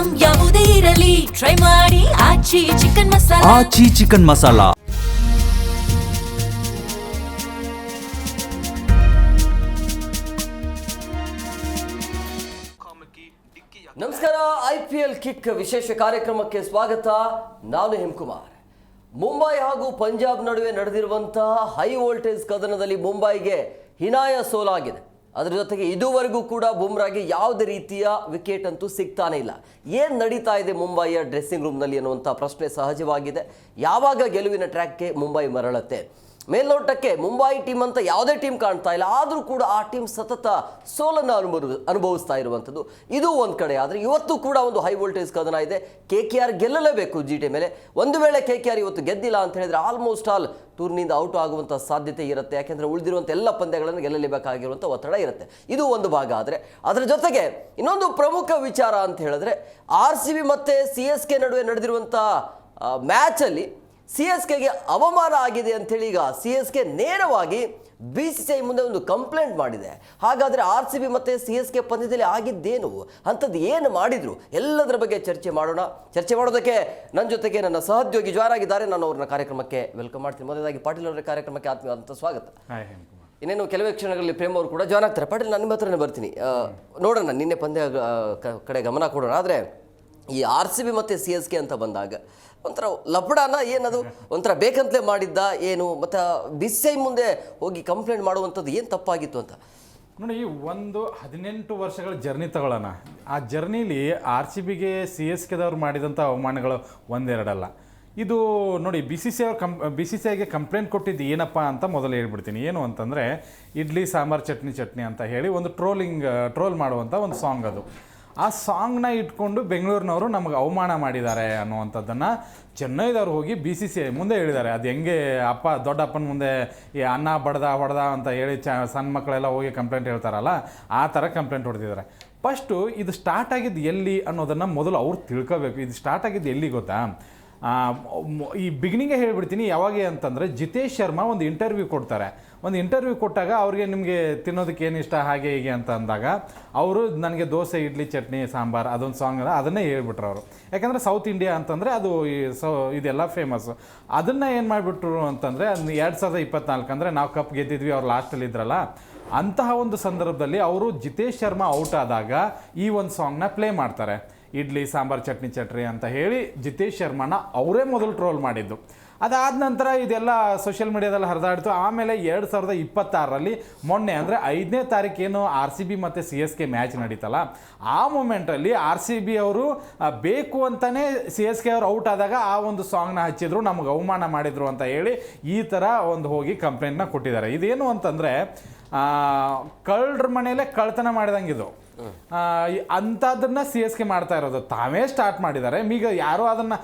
Item ಯಾವುದೇ ಇರಲಿ try ಮಾಡಿ ಆಚಿ ಚಿಕನ್ ಮಸಾಲಾ. ಆಚಿ ಚಿಕನ್ ಮಸಾಲಾ. ನಮಸ್ಕಾರ. IPL ಕಿಕ್ ವಿಶೇಷ ಕಾರ್ಯಕ್ರಮಕ್ಕೆ ಸ್ವಾಗತ. ನಾನು ಹೇಮಕುಮಾರ್. ಮುಂಬೈ ಹಾಗೂ ಪಂಜಾಬ್ ನಡುವೆ ನಡೆದಿರುವಂತಹ ಹೈ ವೋಲ್ಟೇಜ್ ಕದನದಲ್ಲಿ ಮುಂಬೈಗೆ ಹೀನಾಯ ಸೋಲಾಗಿದೆ. ಅದರ ಜೊತೆಗೆ ಇದುವರೆಗೂ ಕೂಡ ಬುಮ್ರಾಗೆ ಯಾವುದೇ ರೀತಿಯ ವಿಕೆಟ್ ಅಂತೂ ಸಿಗ್ತಾನೆ ಇಲ್ಲ. ಏನು ನಡೀತಾ ಇದೆ ಮುಂಬೈಯ ಡ್ರೆಸ್ಸಿಂಗ್ ರೂಮ್ನಲ್ಲಿ ಅನ್ನುವಂಥ ಪ್ರಶ್ನೆ ಸಹಜವಾಗಿದೆ. ಯಾವಾಗ ಗೆಲುವಿನ ಟ್ರ್ಯಾಕ್ಗೆ ಮುಂಬೈ ಮರಳತ್ತೆ? ಮೇಲ್ನೋಟಕ್ಕೆ ಮುಂಬೈ ಟೀಮ್ ಅಂತ ಯಾವುದೇ ಟೀಮ್ ಕಾಣ್ತಾ ಇಲ್ಲ, ಆದರೂ ಕೂಡ ಆ ಟೀಮ್ ಸತತ ಸೋಲನ್ನು ಅನುಭವಿಸ್ತಾ ಇರುವಂಥದ್ದು ಇದು ಒಂದು ಕಡೆ. ಆದರೆ ಇವತ್ತು ಕೂಡ ಒಂದು ಹೈ ವೋಲ್ಟೇಜ್ ಕದನ ಇದೆ. KKR ಗೆಲ್ಲಲೇಬೇಕು GT ಮೇಲೆ. ಒಂದು ವೇಳೆ KKR ಇವತ್ತು ಗೆದ್ದಿಲ್ಲ ಅಂತ ಹೇಳಿದ್ರೆ ಆಲ್ಮೋಸ್ಟ್ ಆಲ್ ಟೂರ್ನಿಂದ ಔಟ್ ಆಗುವಂಥ ಸಾಧ್ಯತೆ ಇರುತ್ತೆ. ಯಾಕೆಂದರೆ ಉಳಿದಿರುವಂಥ ಎಲ್ಲ ಪಂದ್ಯಗಳನ್ನು ಗೆಲ್ಲಲೇಬೇಕಾಗಿರುವಂಥ ಒತ್ತಡ ಇರುತ್ತೆ. ಇದು ಒಂದು ಭಾಗ. ಆದರೆ ಅದರ ಜೊತೆಗೆ ಇನ್ನೊಂದು ಪ್ರಮುಖ ವಿಚಾರ ಅಂತ ಹೇಳಿದ್ರೆ RCB ಮತ್ತು CSK ನಡುವೆ ನಡೆದಿರುವಂಥ ಮ್ಯಾಚಲ್ಲಿ CSKಗೆ ಅವಮಾನ ಆಗಿದೆ ಅಂಥೇಳಿ ಈಗ CSK ನೇರವಾಗಿ BCCI ಮುಂದೆ ಒಂದು ಕಂಪ್ಲೇಂಟ್ ಮಾಡಿದೆ. ಹಾಗಾದರೆ RCB ಮತ್ತು CSK ಪಂದ್ಯದಲ್ಲಿ ಆಗಿದ್ದೇನು, ಅಂಥದ್ದು ಏನು ಮಾಡಿದ್ರು, ಎಲ್ಲದರ ಬಗ್ಗೆ ಚರ್ಚೆ ಮಾಡೋಣ. ಚರ್ಚೆ ಮಾಡೋದಕ್ಕೆ ನನ್ನ ಜೊತೆಗೆ ನನ್ನ ಸಹೋದ್ಯೋಗಿ ಜಾಯ್ನ್ ಆಗಿದ್ದಾರೆ. ನಾನು ಅವ್ರನ್ನ ಕಾರ್ಯಕ್ರಮಕ್ಕೆ ವೆಲ್ಕಮ್ ಮಾಡ್ತೀನಿ. ಮೊದಲಾಗಿ ಪಾಟೀಲ್ ಅವರ ಕಾರ್ಯಕ್ರಮಕ್ಕೆ ಆತ್ಮೀಯವಾದಂಥ ಸ್ವಾಗತ. ಇನ್ನೇನು ಕೆಲವೇ ಕ್ಷಣಗಳಲ್ಲಿ ಪ್ರೇಮ್ ಅವರು ಕೂಡ ಜಾಯ್ನ್ ಆಗ್ತಾರೆ. ಪಾಟೀಲ್, ನಾನು ನಿಮ್ಮ ಹತ್ರನೇ ಬರ್ತೀನಿ. ನೋಡೋಣ, ನಿನ್ನೆ ಪಂದ್ಯ ಕಡೆ ಗಮನ ಕೊಡೋಣ. ಆದರೆ ಈ RCB ಮತ್ತು CSK ಅಂತ ಬಂದಾಗ ಒಂಥರ ಲಪಡಾನ ಏನದು, ಒಂಥರ ಬೇಕಂತಲೇ ಮಾಡಿದ್ದ ಏನು, ಮತ್ತು BCCI ಮುಂದೆ ಹೋಗಿ ಕಂಪ್ಲೇಂಟ್ ಮಾಡುವಂಥದ್ದು ಏನು ತಪ್ಪಾಗಿತ್ತು ಅಂತ ನೋಡಿ. ಒಂದು 18 ವರ್ಷಗಳ ಜರ್ನಿ ತಗೊಳ್ಳೋಣ. ಆ ಜರ್ನಿಲಿ RCBಗೆ CSKದವ್ರು ಮಾಡಿದಂಥ ಅವಮಾನಗಳು ಒಂದೆರಡಲ್ಲ. ಇದು ನೋಡಿ, BCCIಗೆ ಕಂಪ್ಲೇಂಟ್ ಕೊಟ್ಟಿದ್ದು ಏನಪ್ಪ ಅಂತ ಮೊದಲು ಹೇಳ್ಬಿಡ್ತೀನಿ. ಏನು ಅಂತಂದರೆ ಇಡ್ಲಿ ಸಾಂಬಾರು ಚಟ್ನಿ ಅಂತ ಹೇಳಿ ಒಂದು ಟ್ರೋಲ್ ಮಾಡುವಂಥ ಒಂದು ಸಾಂಗ್ ಅದು. ಆ ಸಾಂಗ್ನ ಇಟ್ಕೊಂಡು ಬೆಂಗಳೂರಿನವರು ನಮಗೆ ಅವಮಾನ ಮಾಡಿದ್ದಾರೆ ಅನ್ನುವಂಥದ್ದನ್ನು ಚೆನ್ನೈದವ್ರು ಹೋಗಿ BCCI ಮುಂದೆ ಹೇಳಿದ್ದಾರೆ. ಅದು ಹೆಂಗೆ ದೊಡ್ಡಪ್ಪನ ಮುಂದೆ ಈ ಅನ್ನ ಹೊಡೆದ ಅಂತ ಹೇಳಿ ಸಣ್ಣ ಮಕ್ಕಳೆಲ್ಲ ಹೋಗಿ ಕಂಪ್ಲೇಂಟ್ ಹೇಳ್ತಾರಲ್ಲ, ಆ ಥರ ಕಂಪ್ಲೇಂಟ್ ಹೊಡೆದಿದ್ದಾರೆ. ಫಸ್ಟು ಇದು ಸ್ಟಾರ್ಟ್ ಆಗಿದ್ದು ಎಲ್ಲಿ ಅನ್ನೋದನ್ನು ಮೊದಲು ಅವ್ರು ತಿಳ್ಕೋಬೇಕು. ಇದು ಸ್ಟಾರ್ಟ್ ಆಗಿದ್ದು ಎಲ್ಲಿ ಗೊತ್ತಾ? ಈ ಬಿಗಿನಿಂಗೇ ಹೇಳ್ಬಿಡ್ತೀನಿ. ಯಾವಾಗ ಅಂತಂದರೆ ಜಿತೇಶ್ ಶರ್ಮಾ ಒಂದು ಇಂಟರ್ವ್ಯೂ ಕೊಡ್ತಾರೆ. ಒಂದು ಇಂಟರ್ವ್ಯೂ ಕೊಟ್ಟಾಗ ಅವ್ರಿಗೆ ನಿಮಗೆ ತಿನ್ನೋದಕ್ಕೆ ಏನು ಇಷ್ಟ ಹಾಗೆ ಹೀಗೆ ಅಂತ ಅಂದಾಗ ಅವರು ನನಗೆ ದೋಸೆ ಇಡ್ಲಿ ಚಟ್ನಿ ಸಾಂಬಾರು ಅದೊಂದು ಸಾಂಗ್ ಅದನ್ನೇ ಹೇಳ್ಬಿಟ್ರು ಅವರು. ಯಾಕಂದರೆ ಸೌತ್ ಇಂಡಿಯಾ ಅಂತಂದರೆ ಅದು ಇದೆಲ್ಲ ಫೇಮಸ್ಸು. ಅದನ್ನು ಏನು ಮಾಡಿಬಿಟ್ರು ಅಂತಂದರೆ 2024 ಅಂದರೆ ನಾವು ಕಪ್ ಗೆದ್ದಿದ್ವಿ, ಅವ್ರು ಲಾಸ್ಟಲ್ಲಿ ಇದ್ರಲ್ಲ, ಅಂತಹ ಒಂದು ಸಂದರ್ಭದಲ್ಲಿ ಅವರು ಜಿತೇಶ್ ಶರ್ಮಾ ಔಟ್ ಆದಾಗ ಈ ಒಂದು ಸಾಂಗ್ನ ಪ್ಲೇ ಮಾಡ್ತಾರೆ. ಇಡ್ಲಿ ಸಾಂಬಾರು ಚಟ್ನಿ ಅಂತ ಹೇಳಿ ಜಿತೇಶ್ ಶರ್ಮಾನ ಅವರೇ ಮೊದಲು ಟ್ರೋಲ್ ಮಾಡಿದ್ದು. ಅದಾದ ನಂತರ ಇದೆಲ್ಲ ಸೋಷಿಯಲ್ ಮೀಡಿಯಾದಲ್ಲಿ ಹರಿದಾಡ್ತು. ಆಮೇಲೆ 2026ರಲ್ಲಿ ಮೊನ್ನೆ ಅಂದರೆ 5ನೇ ತಾರೀಕೇನು RCB ಮತ್ತು CSK ಮ್ಯಾಚ್ ನಡೀತಲ್ಲ, ಆ ಮೂಮೆಂಟಲ್ಲಿ RCB ಅವರು ಬೇಕು ಅಂತಲೇ CSK ಅವರು ಔಟ್ ಆದಾಗ ಆ ಒಂದು ಸಾಂಗ್ನ ಹಚ್ಚಿದ್ರು, ನಮಗೆ ಅವಮಾನ ಮಾಡಿದರು ಅಂತ ಹೇಳಿ ಈ ಥರ ಒಂದು ಹೋಗಿ ಕಂಪ್ಲೇಂಟ್ನ ಕೊಟ್ಟಿದ್ದಾರೆ. ಇದೇನು ಅಂತಂದರೆ ಕಳ್ಳರ ಮನೆಯಲ್ಲೇ ಕಳ್ತನ ಮಾಡಿದಂಗಿದು. ಅಂಥದ್ದನ್ನ CSK ಮಾಡ್ತಾ ಇರೋದು, ತಾವೇ ಸ್ಟಾರ್ಟ್ ಮಾಡಿದ್ದಾರೆ. ಈಗ ಯಾರೋ ಅದನ್ನು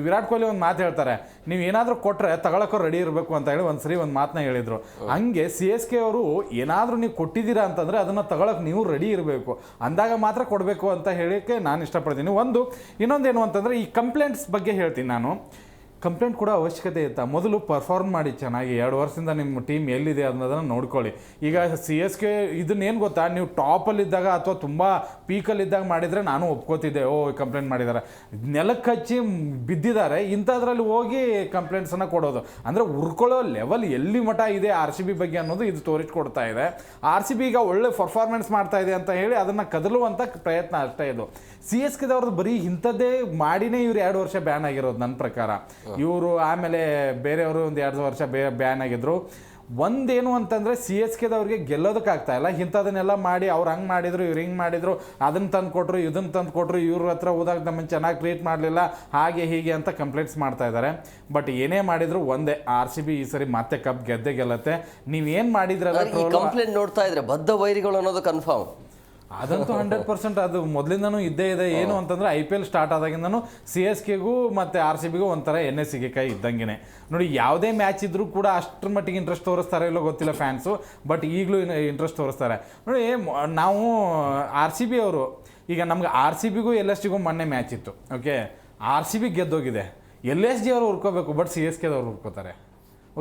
ವಿರಾಟ್ ಕೊಹ್ಲಿ ಒಂದು ಮಾತು ಹೇಳ್ತಾರೆ, ನೀವು ಏನಾದರೂ ಕೊಟ್ಟರೆ ತಗೊಳಕ್ಕೋ ರೆಡಿ ಇರಬೇಕು ಅಂತ ಹೇಳಿ ಒಂದು ಮಾತನ್ನ ಹೇಳಿದರು. ಹಂಗೆ CSK ಅವರು ಏನಾದರೂ ನೀವು ಕೊಟ್ಟಿದ್ದೀರಾ ಅಂತಂದರೆ ಅದನ್ನು ತಗೊಳಕ್ಕೆ ನೀವು ರೆಡಿ ಇರಬೇಕು, ಅಂದಾಗ ಮಾತ್ರ ಕೊಡಬೇಕು ಅಂತ ಹೇಳೋಕ್ಕೆ ನಾನು ಇಷ್ಟಪಡ್ತೀನಿ. ಇನ್ನೊಂದೇನು ಅಂತಂದರೆ ಈ ಕಂಪ್ಲೇಂಟ್ಸ್ ಬಗ್ಗೆ ಹೇಳ್ತೀನಿ ನಾನು. ಕಂಪ್ಲೇಂಟ್ ಕೂಡ ಅವಶ್ಯಕತೆ ಇತ್ತು. ಮೊದಲು ಪರ್ಫಾರ್ಮ್ ಮಾಡಿ ಚೆನ್ನಾಗಿ, 2 ವರ್ಷದಿಂದ ನಿಮ್ಮ ಟೀಮ್ ಎಲ್ಲಿದೆ ಅನ್ನೋದನ್ನು ನೋಡ್ಕೊಳ್ಳಿ. ಈಗ CSK ಇದನ್ನೇನು ಗೊತ್ತಾ, ನೀವು ಟಾಪಲ್ಲಿದ್ದಾಗ ಅಥವಾ ತುಂಬ ಪೀಕಲ್ಲಿದ್ದಾಗ ಮಾಡಿದರೆ ನಾನು ಒಪ್ಕೋತಿದ್ದೆ, ಕಂಪ್ಲೇಂಟ್ ಮಾಡಿದ್ದಾರೆ. ನೆಲಕ್ಕೆ ಹಚ್ಚಿ ಬಿದ್ದಿದ್ದಾರೆ, ಇಂಥದ್ರಲ್ಲಿ ಹೋಗಿ ಕಂಪ್ಲೇಂಟ್ಸನ್ನು ಕೊಡೋದು ಅಂದರೆ ಉರ್ಕೊಳ್ಳೋ ಲೆವೆಲ್ ಎಲ್ಲಿ ಮಟ್ಟ ಇದೆ RCB ಬಗ್ಗೆ ಅನ್ನೋದು ಇದು ತೋರಿಸ್ಕೊಡ್ತಾ ಇದೆ. RCB ಈಗ ಒಳ್ಳೆ ಪರ್ಫಾರ್ಮೆನ್ಸ್ ಮಾಡ್ತಾ ಇದೆ ಅಂತ ಹೇಳಿ ಅದನ್ನು ಕದಲುವಂಥ ಪ್ರಯತ್ನ ಅಷ್ಟೇ ಇದು. CSKದವ್ರದ್ದು ಬರೀ ಇಂಥದ್ದೇ ಮಾಡಿನೇ ಇವ್ರು 2 ವರ್ಷ ಬ್ಯಾನ್ ಆಗಿರೋದು ನನ್ನ ಪ್ರಕಾರ. ಇವರು ಆಮೇಲೆ ಬೇರೆಯವರು ಒಂದು 2 ವರ್ಷ ಬ್ಯಾನ್ ಆಗಿದ್ರು. ಒಂದೇನು ಅಂತಂದರೆ CSKದವ್ರಿಗೆ ಗೆಲ್ಲೋದಕ್ಕಾಗ್ತಾ ಇಲ್ಲ. ಇಂಥದನ್ನೆಲ್ಲ ಮಾಡಿ ಅವ್ರು ಹಂಗೆ ಮಾಡಿದ್ರು, ಇವ್ರು ಹಿಂಗೆ ಮಾಡಿದ್ರು, ಅದನ್ನು ತಂದು ಕೊಟ್ಟರು, ಇದನ್ನು ತಂದು ಕೊಟ್ಟರು, ಇವ್ರ ಹತ್ರ ಹೋದಾಗ ನಮ್ಮನ್ನು ಚೆನ್ನಾಗಿ ಟ್ರೀಟ್ ಮಾಡಲಿಲ್ಲ, ಹಾಗೆ ಹೀಗೆ ಅಂತ ಕಂಪ್ಲೇಂಟ್ಸ್ ಮಾಡ್ತಾ ಇದ್ದಾರೆ. ಬಟ್ ಏನೇ ಮಾಡಿದ್ರು ಒಂದೇ, RCB ಈ ಸರಿ ಮತ್ತೆ ಕಪ್ ಗೆಲ್ಲತ್ತೆ. ನೀವೇನು ಮಾಡಿದ್ರಲ್ಲ ಕಂಪ್ಲೇಂಟ್ ನೋಡ್ತಾ ಇದ್ರೆ ಬದ್ಧ ವೈರಿಗಳು ಅನ್ನೋದು ಕನ್ಫರ್ಮ್. ಅದಂತೂ 100% ಅದು ಮೊದಲಿಂದನೂ ಇದ್ದೇ ಇದೆ. ಏನು ಅಂತಂದರೆ IPL ಸ್ಟಾರ್ಟ್ ಆದಾಗಿಂದನೂ CSKಗೂ ಮತ್ತು RCBಗೂ ಒಂಥರ NSಗೆ ಕೈ ಇದ್ದಂಗೆ. ನೋಡಿ, ಯಾವುದೇ ಮ್ಯಾಚ್ ಇದ್ರೂ ಕೂಡ ಅಷ್ಟರ ಮಟ್ಟಿಗೆ ಇಂಟ್ರೆಸ್ಟ್ ತೋರಿಸ್ತಾರೆ ಇಲ್ಲೋ ಗೊತ್ತಿಲ್ಲ ಫ್ಯಾನ್ಸು, ಬಟ್ ಈಗಲೂ ಇಂಟ್ರೆಸ್ಟ್ ತೋರಿಸ್ತಾರೆ. ನೋಡಿ, ನಾವು RCB ಅವರು ಈಗ ನಮ್ಗೆ RCBಗೂ LSGಗೂ ಮೊನ್ನೆ ಮ್ಯಾಚ್ ಇತ್ತು. ಓಕೆ, RCB ಗೆದ್ದೋಗಿದೆ, LSG ಅವರು ಹುರ್ಕೋಬೇಕು, ಬಟ್ CSKದವ್ರು ಹುರ್ಕೋತಾರೆ.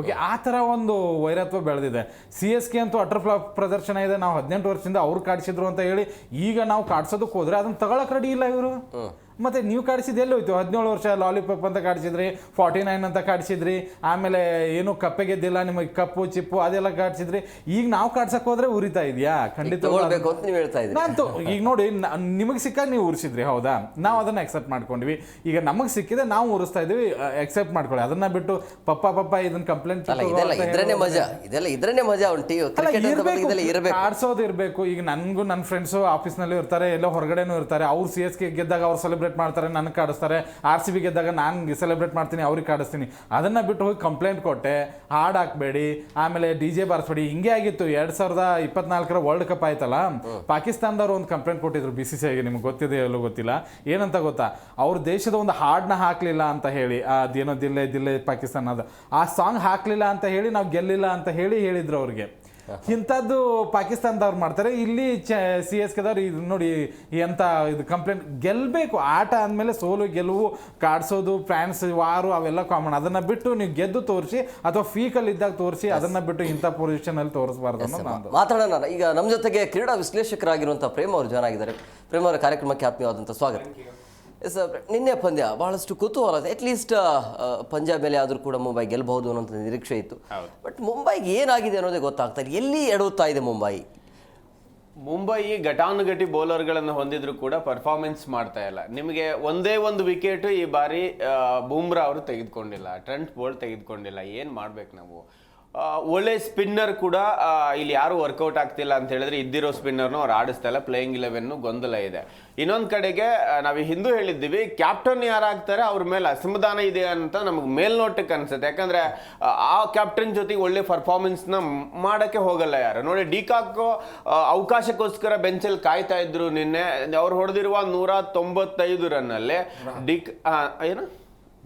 ಓಕೆ, ಆ ಥರ ಒಂದು ವೈರತ್ವ ಬೆಳೆದಿದೆ. CSK ಅಂತೂ ಅಟರ್ ಫ್ಲಾಪ್ ಪ್ರದರ್ಶನ ಇದೆ. ನಾವು 18 ವರ್ಷದಿಂದ ಅವ್ರು ಕಾಡಿಸಿದ್ರು ಅಂತ ಹೇಳಿ ಈಗ ನಾವು ಕಾಡ್ಸೋದಕ್ಕೆ ಹೋದರೆ ಅದನ್ನು ತಗೊಳಕ್ಕೆ ರೆಡಿ ಇಲ್ಲ ಇವರು. ಮತ್ತು ನೀವು ಕಾಡಿಸಿದ್ದು ಎಲ್ಲಿ ಹೋಯ್ತು? 17 ವರ್ಷ ಲಾಲಿಪಾಪ್ ಅಂತ ಕಾಡಿಸಿದ್ರಿ, 49 ಅಂತ ಕಾಡಿಸಿದ್ರಿ, ಆಮೇಲೆ ಏನು ಕಪ್ಪೆ ಗೆದ್ದಿಲ್ಲ ನಿಮಗೆ ಕಪ್ಪು ಚಿಪ್ಪು ಅದೆಲ್ಲ ಕಾಡಿಸಿದ್ರಿ. ಈಗ ನಾವು ಕಾಡ್ಸಕ್ಕೆ ಹೋದ್ರೆ ಉರಿತಾ ಇದೆಯಾ? ಖಂಡಿತ ಅಂತ ನೀವು ಹೇಳ್ತಾ ಇದ್ದೀರಿ. ನಾನು ಈಗ ನೋಡಿ ನಿಮಗೆ ಸಿಕ್ಕಾಗ ನೀವು ಉರಿಸಿದ್ರಿ, ಹೌದಾ? ನಾವು ಅದನ್ನ ಅಕ್ಸೆಪ್ಟ್ ಮಾಡ್ಕೊಂಡ್ವಿ. ಈಗ ನಮಗೆ ಸಿಕ್ಕಿದೆ ನಾವು ಉರಿಸ್ತಾ ಇದೀವಿ, ಅಕ್ಸೆಪ್ಟ್ ಮಾಡ್ಕೊಳ್ಳಿ. ಅದನ್ನ ಬಿಟ್ಟು ಪಪ್ಪ ಇದನ್ನ ಕಂಪ್ಲೇಂಟ್ ಇದ್ರೇನೆ ಮಜಾ ಉಂಟು. ಕಾಡ್ಸೋದು ಇರಬೇಕು. ಈಗ ನನ್ಗೂ ನನ್ನ ಫ್ರೆಂಡ್ಸು ಆಫೀಸ್ನಲ್ಲಿ ಇರ್ತಾರೆ, ಎಲ್ಲೋ ಹೊರಗಡೆನೂ ಇರ್ತಾರೆ. ಅವ್ರು CSK ಗೆದ್ದಾಗ ಅವ್ರು ಸೆಲೆಬ್ರೇಟ್ ಮಾಡ್ತಾರೆ, ನನಗೆ ಕಾಡಿಸ್ತಾರೆ. RCB ಗೆದ್ದಾಗ ನಾನು ಸೆಲೆಬ್ರೇಟ್ ಮಾಡ್ತೀನಿ, ಅವ್ರಿಗೆ ಕಾಡಿಸ್ತೀನಿ. ಅದನ್ನ ಬಿಟ್ಟು ಹೋಗಿ ಕಂಪ್ಲೇಂಟ್ ಕೊಟ್ಟೆ, ಹಾಡು ಹಾಕ್ಬೇಡಿ, ಆಮೇಲೆ DJ ಬಾರಿಸ್ಬೇಡಿ. ಹಿಂಗೆ ಆಗಿತ್ತು 2024 ವರ್ಲ್ಡ್ ಕಪ್ ಆಯ್ತಲ್ಲ, ಪಾಕಿಸ್ತಾನದವ್ರು ಒಂದು ಕಂಪ್ಲೇಂಟ್ ಕೊಟ್ಟಿದ್ರು BCCIಗೆ. ನಿಮ್ಗೆ ಗೊತ್ತಿದೆ ಎಲ್ಲೋ ಗೊತ್ತಿಲ್ಲ, ಏನಂತ ಗೊತ್ತಾ? ಅವ್ರ ದೇಶದ ಒಂದು ಹಾಡನ್ನ ಹಾಕ್ಲಿಲ್ಲ ಅಂತ ಹೇಳಿ, ಅದೇನೋ ದಿಲ್ಲೆ ಪಾಕಿಸ್ತಾನದ ಆ ಸಾಂಗ್ ಹಾಕ್ಲಿಲ್ಲ ಅಂತ ಹೇಳಿ ನಾವು ಗೆಲ್ಲಿಲ್ಲ ಅಂತ ಹೇಳಿದ್ರು ಅವ್ರಿಗೆ. ಇಂಥದ್ದು ಪಾಕಿಸ್ತಾನದವ್ರು ಮಾಡ್ತಾರೆ. ಇಲ್ಲಿ CSKದವ್ರು ಇದು ನೋಡಿ ಎಂತ ಇದು ಕಂಪ್ಲೇಂಟ್. ಗೆಲ್ಲಬೇಕು, ಆಟ ಅಂದಮೇಲೆ ಸೋಲು ಗೆಲುವು, ಕಾಡ್ಸೋದು, ಫ್ಯಾನ್ಸ್ ವಾರು ಅವೆಲ್ಲ ಕಾಮನ್. ಅದನ್ನ ಬಿಟ್ಟು ನೀವು ಗೆದ್ದು ತೋರಿಸಿ ಅಥವಾ ಫೀಕಲ್ಲಿ ಇದ್ದಾಗ ತೋರಿಸಿ, ಅದನ್ನ ಬಿಟ್ಟು ಇಂಥ ಪೊಸಿಷನ್ ಅಲ್ಲಿ ತೋರಿಸಬಾರ್ದು ಅನ್ನೋದು ನಂದು. ಮಾತಾಡೋಣ. ಈಗ ನಮ್ಮ ಜೊತೆಗೆ ಕ್ರೀಡಾ ವಿಶ್ಲೇಷಕರಾಗಿರುವಂತಹ ಪ್ರೇಮ್ ಅವರು ಜಾಯ್ನ್ ಆಗಿದ್ದಾರೆ. ಪ್ರೇಮ್ ಅವರ ಕಾರ್ಯಕ್ರಮಕ್ಕೆ ಆತ್ಮೀಯವಾದಂಥ ಸ್ವಾಗತ. ನಿನ್ನೆ ಪಂದ್ಯ ಬಹಳಷ್ಟು ಕುತೂಹಲ. ಅಟ್ಲೀಸ್ಟ್ ಪಂಜಾಬ್ ಮೇಲೆ ಆದರೂ ಕೂಡ ಮುಂಬೈ ಗೆಲ್ಲಬಹುದು ಅನ್ನೋಂಥ ನಿರೀಕ್ಷೆ ಇತ್ತು. ಬಟ್ ಮುಂಬೈಗೆ ಏನಾಗಿದೆ ಅನ್ನೋದೇ ಗೊತ್ತಾಗ್ತಾ ಇದೆ. ಎಲ್ಲಿ ಎಡುತ್ತಾ ಇದೆ ಮುಂಬೈ ಘಟಾನುಘಟಿ ಬೌಲರ್ಗಳನ್ನು ಹೊಂದಿದ್ರು ಕೂಡ ಪರ್ಫಾರ್ಮೆನ್ಸ್ ಮಾಡ್ತಾ ಇಲ್ಲ. ನಿಮಗೆ ಒಂದೇ ಒಂದು ವಿಕೆಟ್ ಈ ಬಾರಿ ಬೂಮ್ರಾ ಅವರು ತೆಗೆದುಕೊಂಡಿಲ್ಲ, ಟ್ರೆಂಟ್ ಬೋಲ್ಟ್ ತೆಗೆದುಕೊಂಡಿಲ್ಲ. ಏನು ಮಾಡ್ಬೇಕು ನಾವು? ಒಳ್ಳೆ ಸ್ಪಿನ್ನರ್ ಕೂಡ ಇಲ್ಲಿ ಯಾರು ವರ್ಕೌಟ್ ಆಗ್ತಿಲ್ಲ ಅಂತ ಹೇಳಿದ್ರೆ ಇದ್ದಿರೋ ಸ್ಪಿನ್ನರ್ನು ಅವ್ರು ಆಡಿಸ್ತಾ ಇಲ್ಲ. ಪ್ಲೇಯಿಂಗ್ 11 ಗೊಂದಲ ಇದೆ. ಇನ್ನೊಂದು ಕಡೆಗೆ ನಾವು ಹಿಂದೂ ಹೇಳಿದ್ದೀವಿ, ಕ್ಯಾಪ್ಟನ್ ಯಾರಾಗ್ತಾರೆ ಅವ್ರ ಮೇಲೆ ಅಸಮಾಧಾನ ಇದೆ ಅಂತ ನಮಗೆ ಮೇಲ್ನೋಟಕ್ಕೆ ಅನ್ಸುತ್ತೆ. ಯಾಕಂದ್ರೆ ಆ ಕ್ಯಾಪ್ಟನ್ ಜೊತೆಗೆ ಒಳ್ಳೆ ಪರ್ಫಾರ್ಮೆನ್ಸ್ನ ಮಾಡಕ್ಕೆ ಹೋಗಲ್ಲ ಯಾರು. ನೋಡಿ, ಡಿಕಾಕ್ ಅವಕಾಶಕ್ಕೋಸ್ಕರ ಬೆಂಚಲ್ಲಿ ಕಾಯ್ತಾ ಇದ್ರು. ನಿನ್ನೆ ಅವ್ರು ಹೊಡೆದಿರುವ 195 ರನ್ನಲ್ಲಿ ಏನು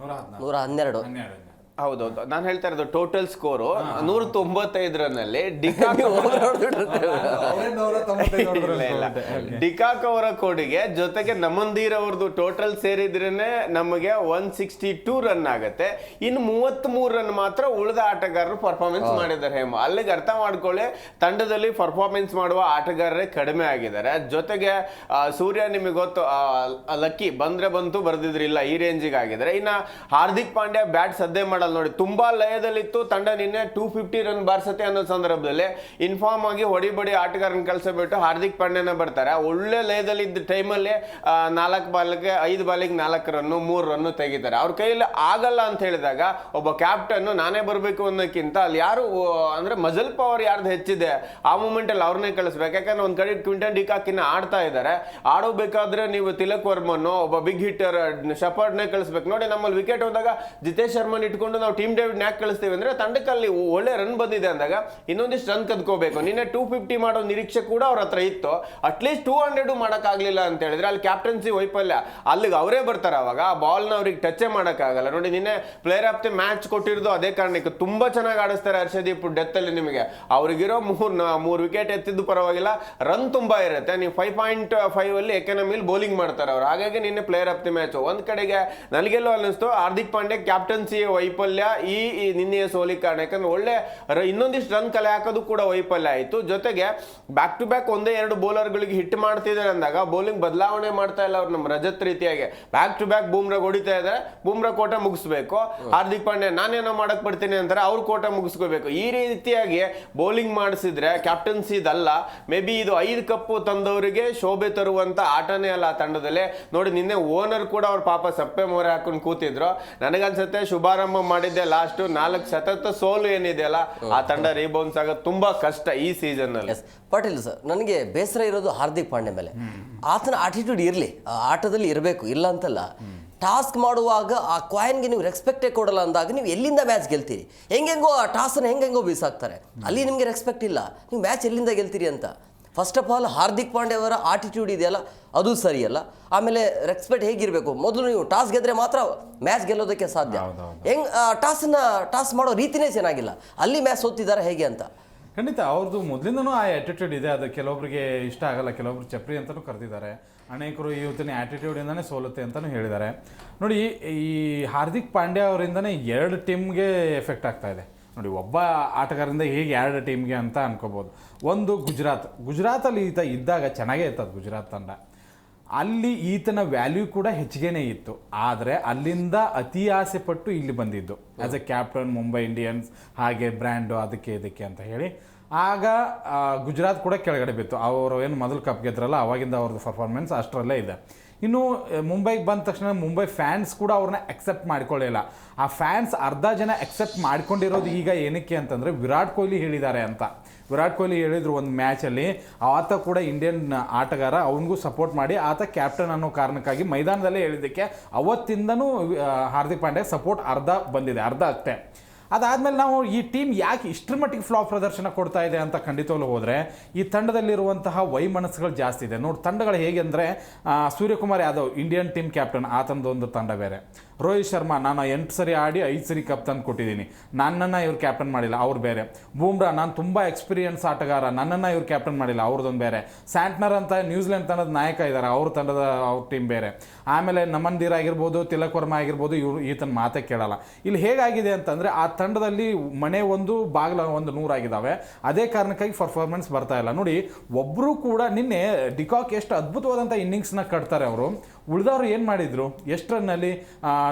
112 ಹೌದೌದು, ನಾನು ಹೇಳ್ತಾ ಇರೋದು ಟೋಟಲ್ ಸ್ಕೋರು 195 ರನ್ನಲ್ಲಿ ಡಿಕಾಕ್ ಅವರ ಕೊಡುಗೆ ಜೊತೆಗೆ ನಮಂದೀರ್ ಅವ್ರದ್ದು ಟೋಟಲ್ ಸೇರಿದ್ರೇನೆ ನಮಗೆ 162 ರನ್ ಆಗತ್ತೆ. ಇನ್ನು 33 ರನ್ ಮಾತ್ರ ಉಳಿದ ಆಟಗಾರರು ಪರ್ಫಾರ್ಮೆನ್ಸ್ ಮಾಡಿದ್ದಾರೆ. ಹೇಮ, ಅಲ್ಲಿಗೆ ಅರ್ಥ ಮಾಡ್ಕೊಳ್ಳಿ, ತಂಡದಲ್ಲಿ ಪರ್ಫಾರ್ಮೆನ್ಸ್ ಮಾಡುವ ಆಟಗಾರರೇ ಕಡಿಮೆ ಆಗಿದ್ದಾರೆ. ಜೊತೆಗೆ ಸೂರ್ಯ ನಿಮಗೆ ಗೊತ್ತು, ಲಕ್ಕಿ ಬಂದ್ರೆ ಬಂತು, ಬರ್ದಿದ್ರಿಲ್ಲ, ಈ ರೇಂಜಿಗೆ ಆಗಿದ್ದಾರೆ. ಇನ್ನ ಹಾರ್ದಿಕ್ ಪಾಂಡ್ಯ ಬ್ಯಾಟ್ ಸದ್ದೆ ಮಾಡಲ್ಲ ನೋಡಿ, ತುಂಬಾ ಲಯದಲ್ಲಿತ್ತು ತಂಡ. ನಿನ್ನೆ 250 ರನ್ ಬಾರಿಸತ್ತೆ ಅನ್ನೋ ಸಂದರ್ಭದಲ್ಲಿ ಇನ್ಫಾರ್ಮ್ ಆಗಿ ಹೊಡಿಬಡಿ ಆಟಗಾರನ ಕಳಿಸಬಿಟ್ಟು ಹಾರ್ದಿಕ್ ಪಾಂಡ್ಯನ ಬರ್ತಾರೆ. ಒಳ್ಳೆ ಲಯದಲ್ಲಿ ಇದ್ದ ಟೈಮಲ್ಲಿ 5 ಬಾಲಿಗೆ 4 ರನ್ನು 3 ರನ್ನು ತೆಗಿತಾರೆ. ಅವ್ರ ಕೈಯಲ್ಲಿ ಆಗಲ್ಲ ಅಂತ ಹೇಳಿದಾಗ ಒಬ್ಬ ಕ್ಯಾಪ್ಟನ್ ನಾನೇ ಬರಬೇಕು ಅನ್ನೋಕ್ಕಿಂತ ಅಲ್ಲಿ ಯಾರು ಅಂದ್ರೆ ಮಜಲ್ ಪವರ್ ಯಾರ್ದು ಹೆಚ್ಚಿದೆ ಆ ಮೂಮೆಂಟ್ ಅಲ್ಲಿ ಅವ್ರನ್ನೇ ಕಳಿಸ್ಬೇಕು. ಯಾಕಂದ್ರೆ ಒಂದ್ ಕಡೆ ಕ್ವಿಂಟನ್ ಡಿಕಾಕಿನ ಆಡ್ತಾ ಇದ್ದಾರೆ. ಆಡೋಬೇಕಾದ್ರೆ ನೀವು ತಿಲಕ್ ವರ್ಮನ್ನು ಒಬ್ಬ ಬಿಗ್ ಹಿಟ್ಟರ್ ಶಪರ್ಡ್ನೇ ಕಳಿಸ್ಬೇಕು. ನೋಡಿ, ನಮ್ಮಲ್ಲಿ ವಿಕೆಟ್ ಹೋದಾಗ ಜಿತೇಶ್ ಶರ್ಮನ್ ಇಟ್ಕೊಂಡು ನಾವು ಟೀಮ್ ಡೇವಿಡ್ ಯಾಕೆ ಕಳಿಸ್ತೀವಿ ಅಂದ್ರೆ ತಂಡಕ್ಕಲ್ಲಿ ಒಳ್ಳೆ ರನ್ ಬಂದಿದೆ ಅಂದಾಗ ಇನ್ನೊಂದಿಷ್ಟು ರನ್ ಕದ್ಕೋಬೇಕು. ನಿನ್ನೆ 250 ಮಾಡೋ ನಿರೀಕ್ಷೆ ಕೂಡ ಅವ್ರ ಹತ್ರ ಇತ್ತು. ಅಟ್ಲೀಸ್ಟ್ 200 ಮಾಡೋಕ್ಕಾಗಲಿಲ್ಲ ಅಂತ ಹೇಳಿದ್ರೆ ಅಲ್ಲಿ ಕ್ಯಾಪ್ಟನ್ಸಿ ವೈಫಲ್ಯ. ಅಲ್ಲಿಗೆ ಅವರೇ ಬರ್ತಾರೆ. ಅವಾಗ ಆ ಬಾಲ್ನ ಅವ್ರಿಗೆ ಟಚ್ ಮಾಡೋಕ್ಕಾಗಲ್ಲ. ನೋಡಿ, ನಿನ್ನೆ ಪ್ಲೇಯರ್ ಆಫ್ ದಿ ಮ್ಯಾಚ್ ಕೊಟ್ಟಿರೋದು ಅದೇ ಕಾರಣಕ್ಕೆ. ತುಂಬಾ ಚೆನ್ನಾಗಿ ಆಡಿಸ್ತಾರೆ ಹರ್ಷದೀಪ್ ಡೆತ್ ಅಲ್ಲಿ. ನಿಮಗೆ ಅವ್ರಿಗಿರೋ 3 ವಿಕೆಟ್ ಎತ್ತಿದ್ದು ಪರವಾಗಿಲ್ಲ, ರನ್ ತುಂಬಾ ಇರುತ್ತೆ. ನೀವು 5.5 ಅಲ್ಲಿ ಎಕಾನಮಿಲಿ ಬೌಲಿಂಗ್ ಮಾಡ್ತಾರೆ ಅವ್ರು. ಹಾಗಾಗಿ ನಿನ್ನೆ ಪ್ಲೇಯರ್ ಆಫ್ ದಿ ಮ್ಯಾಚ್. ಒಂದ್ ಕಡೆಗೆ ನನಗೆಲ್ಲೋ ಅನ್ನಿಸ್ತು ಹಾರ್ದಿಕ್ ಪಾಂಡ್ಯ ಕ್ಯಾಪ್ಟನ್ಸಿ ವೈಫಲ್ಯ ಈ ನಿನ್ನೆಯ ಸೋಲಿಗೆ ಕಾರಣ. ಯಾಕಂದ್ರೆ ಒಳ್ಳೆ ಇನ್ನೊಂದಿಷ್ಟು ರನ್ ಕಲೆ ಹಾಕೋದು ಕೂಡ ವೈಫಲ್ಯ ಆಯಿತು. ಜೊತೆಗೆ ಬ್ಯಾಕ್ ಟು ಬ್ಯಾಕ್ 1-2 ಬೌಲರ್ಗಳಿಗೆ ಹಿಟ್ ಮಾಡ್ತಿದ್ದಾರೆ ಅಂದಾಗ ಬೌಲಿಂಗ್ ಬದಲಾವಣೆ ಮಾಡ್ತಾ ಇಲ್ಲ ಅವ್ರು. ನಮ್ಮ ರಜತ್ ರೀತಿಯಾಗಿ ಬ್ಯಾಕ್ ಟು ಬ್ಯಾಕ್ ಬೂಮ್ರಾ ಹೊಡಿತಾ ಇದ್ದಾರೆ. ಬೂಮ್ರಾ ಕೋಟ ಮುಗಿಸ್ಬೇಕು. ಹಾರ್ದಿಕ್ ಪಾಂಡ್ಯ ನಾನೇನೋ ಮಾಡಕ್ ಬಿಡ್ತೀನಿ ಅಂತಾರೆ, ಅವ್ರ ಕೋಟ ಮುಗಿಸ್ಕೋಬೇಕು. ಈ ರೀತಿಯಾಗಿ ಬೌಲಿಂಗ್ ಮಾಡಿಸಿದ್ರೆ ಕ್ಯಾಪ್ಟನ್ಸಿದಲ್ಲ. ಮೇ ಬಿ ಇದು 5 ಕಪ್ಪು ತಂದವರಿಗೆ ಶೋಭೆ ತರುವಂತ ಆಟನೇ ಅಲ್ಲ ಆ ತಂಡದಲ್ಲಿ. ನೋಡಿ, ನಿನ್ನೆ ಓನರ್ ಕೂಡ ಅವ್ರ ಪಾಪ ಸಪ್ಪೆ ಮೋರೆ ಹಾಕೊಂಡು ಕೂತಿದ್ರು. ನನಗನ್ಸುತ್ತೆ ಶುಭಾರಂಭ ಮಾಡಿದ್ದೆ ಲಾಸ್ಟ್ 4 ಸತತ ಸೋಲು ಏನಿದೆಯಲ್ಲ ಆ ತಂಡ ರೀಬೌನ್ಸ್ ಆಗೋದು ತುಂಬಾ ಕಷ್ಟ ಈ ಸೀಸನ್ ಅಲ್ಲಿ. ಪಾಟೀಲ್ ಸರ್, ನನಗೆ ಬೇಸರ ಇರೋದು ಹಾರ್ದಿಕ್ ಪಾಂಡ್ಯ ಮೇಲೆ. ಆತನ ಆಟಿಟ್ಯೂಡ್ ಇರಲಿ, ಆಟದಲ್ಲಿ ಇರಬೇಕು, ಇಲ್ಲ ಅಂತಲ್ಲ. ಟಾಸ್ಕ್ ಮಾಡುವಾಗ ಆ ಕಾಯಿನ್ಗೆ ನೀವು ರೆಸ್ಪೆಕ್ಟೇ ಕೊಡಲ್ಲ ಅಂದಾಗ ನೀವು ಎಲ್ಲಿಂದ ಮ್ಯಾಚ್ ಗೆಲ್ತೀರಿ? ಹೆಂಗೆಂಗೋ ಆ ಟಾಸನ್ನು ಹೆಂಗೆಂಗೋ ಬೀಸಾಕ್ತಾರೆ. ಅಲ್ಲಿ ನಿಮಗೆ ರೆಸ್ಪೆಕ್ಟ್ ಇಲ್ಲ, ನೀವು ಮ್ಯಾಚ್ ಎಲ್ಲಿಂದ ಗೆಲ್ತೀರಿ ಅಂತ. First of all Hardik Pandya ಅವರ ಆಟಿಟ್ಯೂಡ್ ಇದೆಯಲ್ಲ ಅದು ಸರಿಯಲ್ಲ. ಆಮೇಲೆ ರೆಸ್ಪೆಕ್ಟ್ ಹೇಗಿರಬೇಕು, ಮೊದಲು ನೀವು ಟಾಸ್ ಗೆದ್ರೆ ಮಾತ್ರ ಮ್ಯಾಚ್ ಗೆಲ್ಲೋದಕ್ಕೆ ಸಾಧ್ಯ. ಹೆಂಗ್ ಟಾಸ್ ಮಾಡೋ ರೀತಿನೇ ಚೆನ್ನಾಗಿಲ್ಲ, ಅಲ್ಲಿ ಮ್ಯಾಚ್ ಸೋತಿದ್ದಾರೆ ಹೇಗೆ ಅಂತ. ಖಂಡಿತ ಅವ್ರದ್ದು ಮೊದಲಿಂದನೂ ಆ ಆ್ಯಟಿಟ್ಯೂಡ್ ಇದೆ. ಅದು ಕೆಲವೊಬ್ಬರಿಗೆ ಇಷ್ಟ ಆಗಲ್ಲ, ಕೆಲವೊಬ್ರು ಚಪ್ರಿ ಅಂತಲೂ ಕರೆದಿದ್ದಾರೆ. ಅನೇಕರು ಇವತ್ತಿನ ಆ್ಯಟಿಟ್ಯೂಡಿಂದನೇ ಸೋಲುತ್ತೆ ಅಂತಲೂ ಹೇಳಿದ್ದಾರೆ. ನೋಡಿ, ಈ ಹಾರ್ದಿಕ್ ಪಾಂಡ್ಯ ಅವರಿಂದನೇ 2 ಟೀಮ್ಗೆ ಎಫೆಕ್ಟ್ ಆಗ್ತಾ ಇದೆ. ನೋಡಿ, ಒಬ್ಬ ಆಟಗಾರರಿಂದ ಹೇಗೆ 2 ಟೀಮ್ಗೆ ಅಂತ ಅನ್ಕೋಬೋದು. ಒಂದು ಗುಜರಾತಲ್ಲಿ ಈತ ಇದ್ದಾಗ ಚೆನ್ನಾಗೇ ಇರ್ತದೆ ಗುಜರಾತ್ ತಂಡ. ಅಲ್ಲಿ ಈತನ ವ್ಯಾಲ್ಯೂ ಕೂಡ ಹೆಚ್ಚಿಗೆನೇ ಇತ್ತು. ಆದರೆ ಅಲ್ಲಿಂದ ಅತಿ ಆಸೆ ಪಟ್ಟು ಇಲ್ಲಿ ಬಂದಿದ್ದು as A captain Mumbai Indians, ಹಾಗೆ ಬ್ರ್ಯಾಂಡು ಅದಕ್ಕೆ ಇದಕ್ಕೆ ಅಂತ ಹೇಳಿ. ಆಗ ಗುಜರಾತ್ ಕೂಡ ಕೆಳಗಡೆ ಬಿತ್ತು. ಅವರು ಏನು ಮೊದಲು ಕಪ್ ಗೆದ್ರಲ್ಲ, ಅವಾಗಿಂದ ಅವ್ರದ್ದು ಪರ್ಫಾರ್ಮೆನ್ಸ್ ಅಷ್ಟರಲ್ಲೇ ಇದೆ. ಇನ್ನು ಮುಂಬೈಗೆ ಬಂದ ತಕ್ಷಣ ಮುಂಬೈ ಫ್ಯಾನ್ಸ್ ಕೂಡ ಅವ್ರನ್ನ ಅಕ್ಸೆಪ್ಟ್ ಮಾಡ್ಕೊಳ್ಳಿಲ್ಲ. ಆ ಫ್ಯಾನ್ಸ್ ಅರ್ಧ ಜನ ಅಕ್ಸೆಪ್ಟ್ ಮಾಡ್ಕೊಂಡಿರೋದು ಈಗ ಏನಕ್ಕೆ ಅಂತಂದರೆ ವಿರಾಟ್ ಕೊಹ್ಲಿ ಹೇಳಿದ್ದಾರೆ ಅಂತ. ವಿರಾಟ್ ಕೊಹ್ಲಿ ಹೇಳಿದ್ರು ಒಂದು ಮ್ಯಾಚಲ್ಲಿ, ಆತ ಕೂಡ ಇಂಡಿಯನ್ ಆಟಗಾರ, ಅವನಿಗೂ ಸಪೋರ್ಟ್ ಮಾಡಿ ಆತ ಕ್ಯಾಪ್ಟನ್ ಅನ್ನೋ ಕಾರಣಕ್ಕಾಗಿ ಮೈದಾನದಲ್ಲೇ ಹೇಳಿದ್ದಕ್ಕೆ ಅವತ್ತಿಂದನೂ ಹಾರ್ದಿಕ್ ಪಾಂಡ್ಯ ಸಪೋರ್ಟ್ ಅರ್ಧ ಬಂದಿದೆ, ಅರ್ಧ ಅಷ್ಟೇ. ಅದಾದಮೇಲೆ ನಾವು ಈ ಟೀಮ್ ಯಾಕೆ ಇಷ್ಟರ ಮಟ್ಟಿಗೆ ಫ್ಲಾಪ್ ಪ್ರದರ್ಶನ ಕೊಡ್ತಾ ಇದೆ ಅಂತ ಖಂಡಿತವಾಗ್ಲೂ ಹೋದರೆ ಈ ತಂಡದಲ್ಲಿರುವಂತಹ ವೈಮನಸ್ಸುಗಳು ಜಾಸ್ತಿ ಇದೆ. ನೋಡಿ ತಂಡಗಳು ಹೇಗೆ ಅಂದರೆ Suryakumar Yadav Indian team captain, ಆತನದೊಂದು ತಂಡ ಬೇರೆ. ರೋಹಿತ್ ಶರ್ಮಾ, ನಾನು 8 ಸರಿ ಆಡಿ 5 ಸರಿ ಕಪ್ ತಂದು ಕೊಟ್ಟಿದ್ದೀನಿ, ನನ್ನನ್ನು ಇವ್ರು ಕ್ಯಾಪ್ಟನ್ ಮಾಡಿಲ್ಲ, ಅವ್ರು ಬೇರೆ. ಬೂಮ್ರಾ, ನಾನು ತುಂಬ ಎಕ್ಸ್ಪೀರಿಯನ್ಸ್ ಆಟಗಾರ, ನನ್ನನ್ನು ಇವ್ರು ಕ್ಯಾಪ್ಟನ್ ಮಾಡಿಲ್ಲ, ಅವ್ರದ್ದೊಂದು ಬೇರೆ. ಸ್ಯಾಂಟ್ನರ್ ಅಂತ ನ್ಯೂಜಿಲೆಂಡ್ ತಂಡದ ನಾಯಕ ಇದ್ದಾರೆ, ಅವ್ರ ಟೀಮ್ ಬೇರೆ. ಆಮೇಲೆ ನಮನ್ ದೀರ್ ಆಗಿರ್ಬೋದು, ತಿಲಕ್ ವರ್ಮಾ ಆಗಿರ್ಬೋದು, ಇವರು ಈತನ ಮಾತೇ ಕೇಳಲ್ಲ. ಇಲ್ಲಿ ಹೇಗಾಗಿದೆ ಅಂತಂದರೆ ಆ ತಂಡದಲ್ಲಿ ಮನೆ ಒಂದು ಬಾಗಿಲ ಒಂದು 100 ಆಗಿದ್ದಾವೆ. ಅದೇ ಕಾರಣಕ್ಕಾಗಿ ಪರ್ಫಾರ್ಮೆನ್ಸ್ ಬರ್ತಾ ಇಲ್ಲ. ನೋಡಿ ಒಬ್ಬರು ಕೂಡ ನಿನ್ನೆ ಡಿಕಾಕ್ ಎಷ್ಟು ಅದ್ಭುತವಾದಂಥ ಇನ್ನಿಂಗ್ಸ್ನ ಕಟ್ತಾರೆ ಅವರು. ಉಳಿದವರು ಏನು ಮಾಡಿದ್ರು, ಎಷ್ಟು ರನ್ನಲ್ಲಿ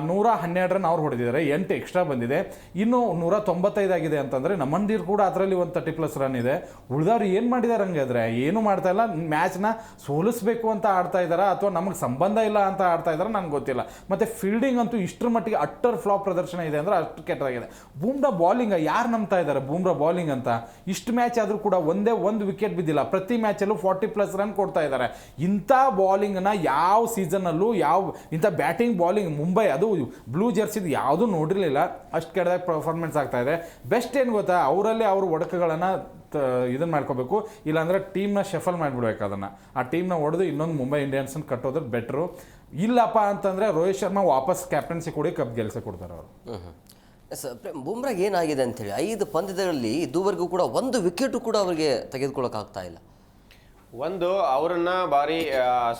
112 ರನ್ ಅವ್ರು ಹೊಡೆದಿದ್ದಾರೆ, 8 ಎಕ್ಸ್ಟ್ರಾ ಬಂದಿದೆ. ಇನ್ನು 195 ಆಗಿದೆ ಅಂತಂದರೆ ನಮನ್ದೀರ್ ಕೂಡ ಅದರಲ್ಲಿ ಒಂದು 30+ ರನ್ ಇದೆ. ಉಳಿದವ್ರು ಏನು ಮಾಡಿದ್ದಾರೆ ಹಂಗಾದ್ರೆ? ಏನೂ ಮಾಡ್ತಾ ಇಲ್ಲ. ಮ್ಯಾಚ್ನ ಸೋಲಿಸ್ಬೇಕು ಅಂತ ಆಡ್ತಾ ಇದ್ದಾರಾ ಅಥವಾ ನಮಗೆ ಸಂಬಂಧ ಇಲ್ಲ ಅಂತ ಆಡ್ತಾ ಇದ್ದಾರೆ ನನಗೆ ಗೊತ್ತಿಲ್ಲ. ಮತ್ತು ಫೀಲ್ಡಿಂಗ್ ಅಂತೂ ಇಷ್ಟರ ಮಟ್ಟಿಗೆ ಅಟ್ಟರ್ ಫ್ಲಾಪ್ ಪ್ರದರ್ಶನ ಇದೆ ಅಂದರೆ ಅಷ್ಟು ಕೆಟ್ಟದಾಗಿದೆ. ಬೂಮ್ರಾ ಬಾಲಿಂಗ್ ಯಾರು ನಂಬ್ತಾ ಇದ್ದಾರೆ? ಬೂಮ್ರಾ ಬಾಲಿಂಗ್ ಅಂತ ಇಷ್ಟು ಮ್ಯಾಚ್ ಆದರೂ ಕೂಡ ಒಂದೇ ಒಂದು ವಿಕೆಟ್ ಬಿದ್ದಿಲ್ಲ. ಪ್ರತಿ ಮ್ಯಾಚಲ್ಲೂ 40+ ರನ್ ಕೊಡ್ತಾ ಇದ್ದಾರೆ. ಇಂಥ ಬಾಲಿಂಗ್ನ ಯಾವ ಸೀಸನಲ್ಲೂ ಇಂಥ ಬ್ಯಾಟಿಂಗ್ ಬಾಲಿಂಗ್ ಮುಂಬೈ ಅದು ಬ್ಲೂ ಜರ್ಸಿದು ಯಾವುದೂ ನೋಡಿರಲಿಲ್ಲ. ಅಷ್ಟು ಕೆಟ್ಟದಾಗಿ ಪರ್ಫಾರ್ಮೆನ್ಸ್ ಆಗ್ತಾ ಇದೆ. ಬೆಸ್ಟ್ ಏನು ಗೊತ್ತಾ, ಅವರಲ್ಲೇ ಅವ್ರ ಒಡಕುಗಳನ್ನು ಇದನ್ನು ಮಾಡ್ಕೋಬೇಕು, ಇಲ್ಲಾಂದರೆ ಟೀಮ್ನ ಶಫಲ್ ಮಾಡಿಬಿಡ್ಬೇಕು. ಅದನ್ನು ಆ ಟೀಮ್ನ ಹೊಡೆದು ಇನ್ನೊಂದು ಮುಂಬೈ ಇಂಡಿಯನ್ಸನ್ನು ಕಟ್ಟೋದ್ರ ಬೆಟ್ರು. ಇಲ್ಲಪ್ಪ ಅಂತಂದರೆ ರೋಹಿತ್ ಶರ್ಮಾ ವಾಪಸ್ ಕ್ಯಾಪ್ಟನ್ಸಿ ಕೊಡಿ, ಕಪ್ ಗೆಲ್ಸ ಕೊಡ್ತಾರೆ ಅವರು. ಬೂಮ್ರಾಗೆ ಏನಾಗಿದೆ ಅಂಥೇಳಿ 5 ಪಂದ್ಯಗಳಲ್ಲಿ ಇದುವರೆಗೂ ಕೂಡ ಒಂದು ವಿಕೆಟು ಕೂಡ ಅವರಿಗೆ ತೆಗೆದುಕೊಳ್ಳೋಕ್ಕಾಗ್ತಾ ಇಲ್ಲ. ಒಂದು ಅವರನ್ನ ಭಾರಿ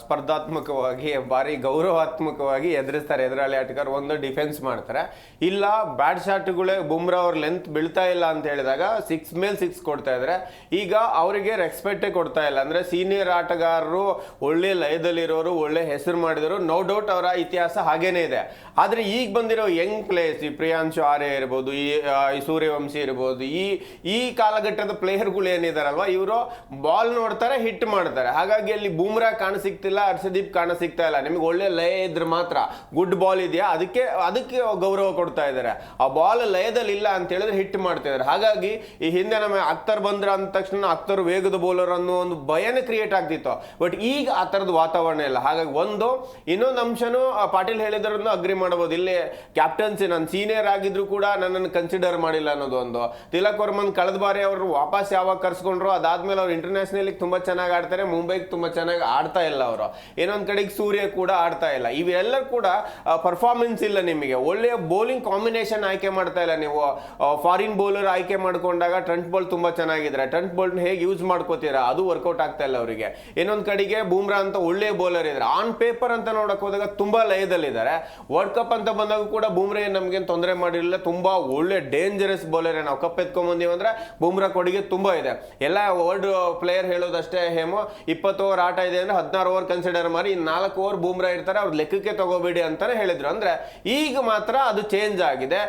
ಸ್ಪರ್ಧಾತ್ಮಕವಾಗಿ ಭಾರಿ ಗೌರವಾತ್ಮಕವಾಗಿ ಎದುರಿಸ್ತಾರೆ ಎದುರಾಳಿ ಆಟಗಾರ. ಒಂದು ಡಿಫೆನ್ಸ್ ಮಾಡ್ತಾರೆ, ಇಲ್ಲ ಬ್ಯಾಟ್ ಶಾಟ್ಗಳೇ ಬುಮ್ರಾ ಅವ್ರ ಲೆಂತ್ ಬೀಳ್ತಾ ಇಲ್ಲ ಅಂತ ಹೇಳಿದಾಗ 6 ಮೇಲೆ 6 ಕೊಡ್ತಾ ಇದ್ದಾರೆ. ಈಗ ಅವರಿಗೆ ರೆಸ್ಪೆಕ್ಟೇ ಕೊಡ್ತಾ ಇಲ್ಲ. ಅಂದರೆ ಸೀನಿಯರ್ ಆಟಗಾರರು ಒಳ್ಳೆ ಲಯದಲ್ಲಿರೋರು, ಒಳ್ಳೆ ಹೆಸರು ಮಾಡಿದರು, ನೋ ಡೌಟ್ ಅವರ ಇತಿಹಾಸ ಹಾಗೇನೇ ಇದೆ. ಆದರೆ ಈಗ ಬಂದಿರೋ ಯಂಗ್ ಪ್ಲೇಯರ್ಸ್, ಈ ಪ್ರಿಯಾಂಶು ಆರ್ಯ ಇರ್ಬೋದು, ಈ ಸೂರ್ಯವಂಶಿ ಇರ್ಬೋದು, ಈ ಕಾಲಘಟ್ಟದ ಪ್ಲೇಯರ್ಗಳು ಏನಿದಾರಲ್ವ, ಇವರು ಬಾಲ್ ನೋಡ್ತಾರೆ, ಹಿಟ್ ಮಾಡ್ತಾರೆ. ಹಾಗಾಗಿ ಅಲ್ಲಿ ಬೂಮ್ರಾ ಕಾಣಸಿಗ್ತಿಲ್ಲ, ಹರ್ಷದೀಪ್ ಕಾಣಸಿಗ್ತಾ ಇಲ್ಲ. ನಿಮಗೆ ಒಳ್ಳೆ ಲಯ ಇದ್ರೆ ಮಾತ್ರ, ಗುಡ್ ಬಾಲ್ ಇದೆಯಾ ಅದಕ್ಕೆ ಗೌರವ ಕೊಡ್ತಾ ಇದ್ದಾರೆ. ಆ ಬಾಲ್ ಲಯದಲ್ಲಿ ಇಲ್ಲ ಅಂತ ಹೇಳಿದ್ರೆ ಹಿಟ್ ಮಾಡ್ತಾ ಇದ್ದಾರೆ. ಹಾಗಾಗಿ ಈ ಹಿಂದೆ ನಮ್ಮ ಅಖ್ತರ್ ಬಂದ್ರ ಅಂದ ತಕ್ಷಣ ಅಖ್ತರ್ ವೇಗದ ಬೌಲರ್ ಅನ್ನೋ ಒಂದು ಭಯನೇ ಕ್ರಿಯೇಟ್ ಆಗ್ತಿತ್ತು. ಬಟ್ ಈಗ ಆ ಥರದ ವಾತಾವರಣ ಇಲ್ಲ. ಹಾಗಾಗಿ ಇನ್ನೊಂದು ಅಂಶನೂ ಪಾಟೀಲ್ ಹೇಳಿದ್ರನ್ನು ಅಗ್ರಿ ಮಾಡಬಹುದು. ಇಲ್ಲಿ ಕ್ಯಾಪ್ಟನ್ಸಿ ನಾನು ಸೀನಿಯರ್ ಆಗಿದ್ರು ಕೂಡ ನನ್ನನ್ನು ಕನ್ಸಿಡರ್ ಮಾಡಿಲ್ಲ ಅನ್ನೋದು ಒಂದು. ತಿಲಕ್ ವರ್ಮನ್ ಕಳೆದ ಬಾರಿ ಅವರು ವಾಪಸ್ ಯಾವಾಗ ಕರ್ಸ್ಕೊಂಡ್ರು, ಅದಾದ್ಮೇಲೆ ಅವ್ರು ಇಂಟರ್ನ್ಯಾಷನಲ್ ತುಂಬಾ ಚೆನ್ನಾಗಿ ಆಡ್ತಾರೆ, ಮುಂಬೈಗೆ ತುಂಬಾ ಚೆನ್ನಾಗಿ ಆಡ್ತಾ ಇಲ್ಲ ಅವರು. ಇನ್ನೊಂದ್ ಕಡೆಗೆ ಸೂರ್ಯ ಕೂಡ ಆಡ್ತಾ ಇಲ್ಲ. ಇವೆಲ್ಲ ಕೂಡ ಪರ್ಫಾರ್ಮೆನ್ಸ್ ಇಲ್ಲ. ನಿಮಗೆ ಒಳ್ಳೆಯ ಬೌಲಿಂಗ್ ಕಾಂಬಿನೇಷನ್ ಆಯ್ಕೆ ಮಾಡ್ತಾ ಇಲ್ಲ ನೀವು. ಫಾರಿನ್ ಬೌಲರ್ ಆಯ್ಕೆ ಮಾಡ್ಕೊಂಡಾಗ ಟ್ರೆಂಟ್ ಬೋಲ್ಟ್ ತುಂಬಾ ಚೆನ್ನಾಗಿದ್ರೆ, ಟ್ರೆಂಟ್ ಬೋಲ್ಟ್ ಹೇಗೆ ಯೂಸ್ ಮಾಡ್ಕೋತೀರಾ ಅದು ವರ್ಕೌಟ್ ಆಗ್ತಾ ಇಲ್ಲ ಅವರಿಗೆ. ಇನ್ನೊಂದ್ ಕಡೆಗೆ ಬೂಮ್ರಾ ಅಂತ ಒಳ್ಳೆ ಬೌಲರ್ ಇದ್ದಾರೆ, ಆನ್ ಪೇಪರ್ ಅಂತ ನೋಡಕ್ ಹೋದಾಗ ತುಂಬಾ ಲಯದಲ್ಲಿದ್ದಾರೆ. ವರ್ಲ್ಡ್ ಕಪ್ ಅಂತ ಬಂದಾಗ ಕೂಡ ಬೂಮ್ರಾ ನಮ್ಗೆ ತೊಂದರೆ ಮಾಡಿರಲಿಲ್ಲ, ತುಂಬಾ ಒಳ್ಳೆ ಡೇಂಜರಸ್ ಬೌಲರ್. ನಾವು ಕಪ್ ಎತ್ಕೊಂಡ್ ಬಂದೀವಿ ಅಂದ್ರೆ ಬೂಮ್ರಾ ಕೊಡುಗೆ ತುಂಬಾ ಇದೆ. ಎಲ್ಲ ವರ್ಲ್ಡ್ ಪ್ಲೇಯರ್ ಹೇಳೋದಷ್ಟೇ, ಹೇಮೋ 20 ಓವರ್ ಆಟ ಇದೆ ಅಂದ್ರೆ 16 ಓವರ್ ಕನ್ಸಿಡರ್ ಮಾಡಿ, 4 ಓವರ್ ಬೂಮ್ರಾ ಇರ್ತಾರೆ, ಅವ್ರ ಲೆಕ್ಕಕ್ಕೆ ತಗೋಬೇಡಿ ಅಂತಾನೆ ಹೇಳಿದ್ರು. ಅಂದ್ರೆ ಈಗ ಮಾತ್ರ ಅದು ಚೇಂಜ್ ಆಗಿದೆ.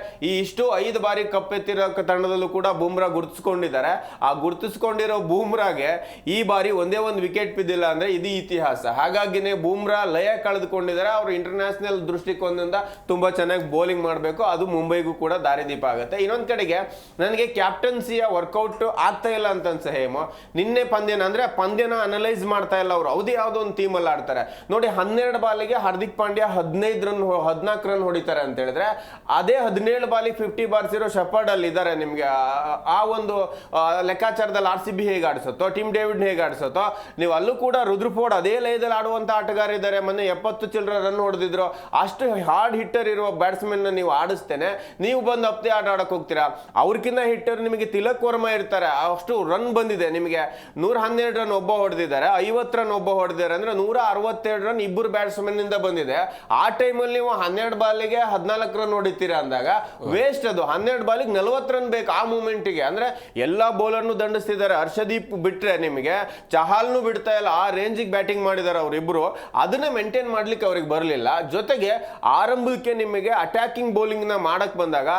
ಇಷ್ಟು 5 ಬಾರಿ ಕಪ್ ಎತ್ತಿರೋ ತಂಡದಲ್ಲೂ ಕೂಡ ಬೂಮ್ರಾ ಗುರುತಿಸ್ಕೊಂಡಿದ್ದಾರೆ. ಆ ಗುರುತಿಸ್ಕೊಂಡಿರೋ ಬೂಮ್ರಾಗೆ ಈ ಬಾರಿ ಒಂದೇ ಒಂದು ವಿಕೆಟ್ ಬಿದ್ದಿಲ್ಲ ಅಂದ್ರೆ ಇದು ಇತಿಹಾಸ. ಹಾಗಾಗಿನೇ ಬೂಮ್ರಾ ಲಯ ಕಳೆದುಕೊಂಡಿದ್ದಾರೆ. ಅವರು ಇಂಟರ್ನ್ಯಾಷನಲ್ ದೃಷ್ಟಿಕೋನದಿಂದ ತುಂಬಾ ಚೆನ್ನಾಗಿ ಬೌಲಿಂಗ್ ಮಾಡಬೇಕು, ಅದು ಮುಂಬೈಗೂ ಕೂಡ ದಾರಿದೀಪ ಆಗುತ್ತೆ. ಇನ್ನೊಂದ್ ಕಡೆಗೆ ನನಗೆ ಕ್ಯಾಪ್ಟನ್ಸಿಯ ವರ್ಕೌಟ್ ಆಗ್ತಾ ಇಲ್ಲ ಅಂತ ಅನ್ಸ ಹೇಮೋ. ನಿನ್ನೆ ಪಂದ್ಯನ ಅನಲೈಸ್ ಮಾಡ್ತಾ ಇಲ್ಲ ಅವರು. ಯಾವುದೋ ಒಂದು ಟೀಮ್ ಅಲ್ಲಿ ಆಡ್ತಾರೆ ನೋಡಿ, 12 ಬಾಲಿಗೆ ಹಾರ್ದಿಕ್ ಪಾಂಡ್ಯ 14 ರನ್ ಹೊಡಿತಾರೆ ಅಂತ ಹೇಳಿದ್ರೆ, ಅದೇ 17 ಬಾಲಿಗೆ 50 ಬಾರಿಸಿರೋ ಶೆಫರ್ಡ್ ಅಲ್ಲಿ ಇದ್ದಾರೆ. ನಿಮ್ಗೆ ಆ ಒಂದು ಲೆಕ್ಕಾಚಾರದಲ್ಲಿ RCB ಹೇಗೆ ಆಡಿಸುತ್ತೋ, ಟಿಮ್ ಡೇವಿಡ್ ಹೇಗೆ ಆಡಿಸುತ್ತೋ, ನೀವು ಅಲ್ಲೂ ಕೂಡ ರುದ್ರಫೋರ್ಡ್ ಅದೇ ಲಯದಲ್ಲಿ ಆಡುವಂತ ಆಟಗಾರ ಇದ್ದಾರೆ. ಮೊನ್ನೆ 70 ಚಿಲ್ಲರೆ ರನ್ ಹೊಡೆದಿದ್ರು. ಅಷ್ಟು ಹಾರ್ಡ್ ಹಿಟ್ಟರ್ ಇರುವ ಬ್ಯಾಟ್ಸ್ಮನ್ ನೀವು ಆಡಿಸ್ತೇನೆ, ನೀವು ಬಂದು ಅಪ್ತೆ ಆಟ ಆಡಕ್ ಹೋಗ್ತೀರಾ. ಅವ್ರಕ್ಕಿಂತ ಹಿಟ್ಟರ್ ನಿಮಗೆ ತಿಲಕ್ ವರ್ಮಾ ಇರ್ತಾರೆ, ಅಷ್ಟು ರನ್ ಬಂದಿದೆ. ನಿಮಗೆ 112 ರನ್ ಒಬ್ಬ ಒಬ್ಬ ಹೊಡೆದಿದ್ದಾರೆ, 50 ರನ್ ಒಬ್ಬ ಹೊಡೆದಿದ್ದಾರೆ ಅಂದ್ರೆ 162 ರನ್ ಇಬ್ಬರು ಬ್ಯಾಟ್ಸ್ಮನ್ ಇಂದ ಬಂದಿದೆ. ಆ ಟೈಮಲ್ಲಿ ನೀವು 12 ಬಾಲಿಗೆ 14 ರನ್ ಹೊಡಿತೀರಾ ಅಂದಾಗ ವೇಸ್ಟ್ ಅದು. 12 ಬಾಲಿಗೆ 40 ರನ್ ಬೇಕು ಆ ಮೂಮೆಂಟಿಗೆ. ಅಂದ್ರೆ ಎಲ್ಲಾ ಬೌಲರ್ನು ದಂಡಿಸ್ತಿದ್ದಾರೆ. ಹರ್ಷದೀಪ್ ಬಿಟ್ರೆ ನಿಮಗೆ ಚಹಾಲ್ನು ಬಿಡ್ತಾ ಇಲ್ಲ, ಆ ರೇಂಜಿಗೆ ಬ್ಯಾಟಿಂಗ್ ಮಾಡಿದ್ದಾರೆ ಅವರಿಬ್ರು. ಅದನ್ನೇ ಮೇಂಟೈನ್ ಮಾಡ್ಲಿಕ್ಕೆ ಅವ್ರಿಗೆ ಬರಲಿಲ್ಲ. ಜೊತೆಗೆ ಆರಂಭಕ್ಕೆ ನಿಮಗೆ ಅಟ್ಯಾಕಿಂಗ್ ಬೌಲಿಂಗ್ ನ ಮಾಡಕ್ ಬಂದಾಗ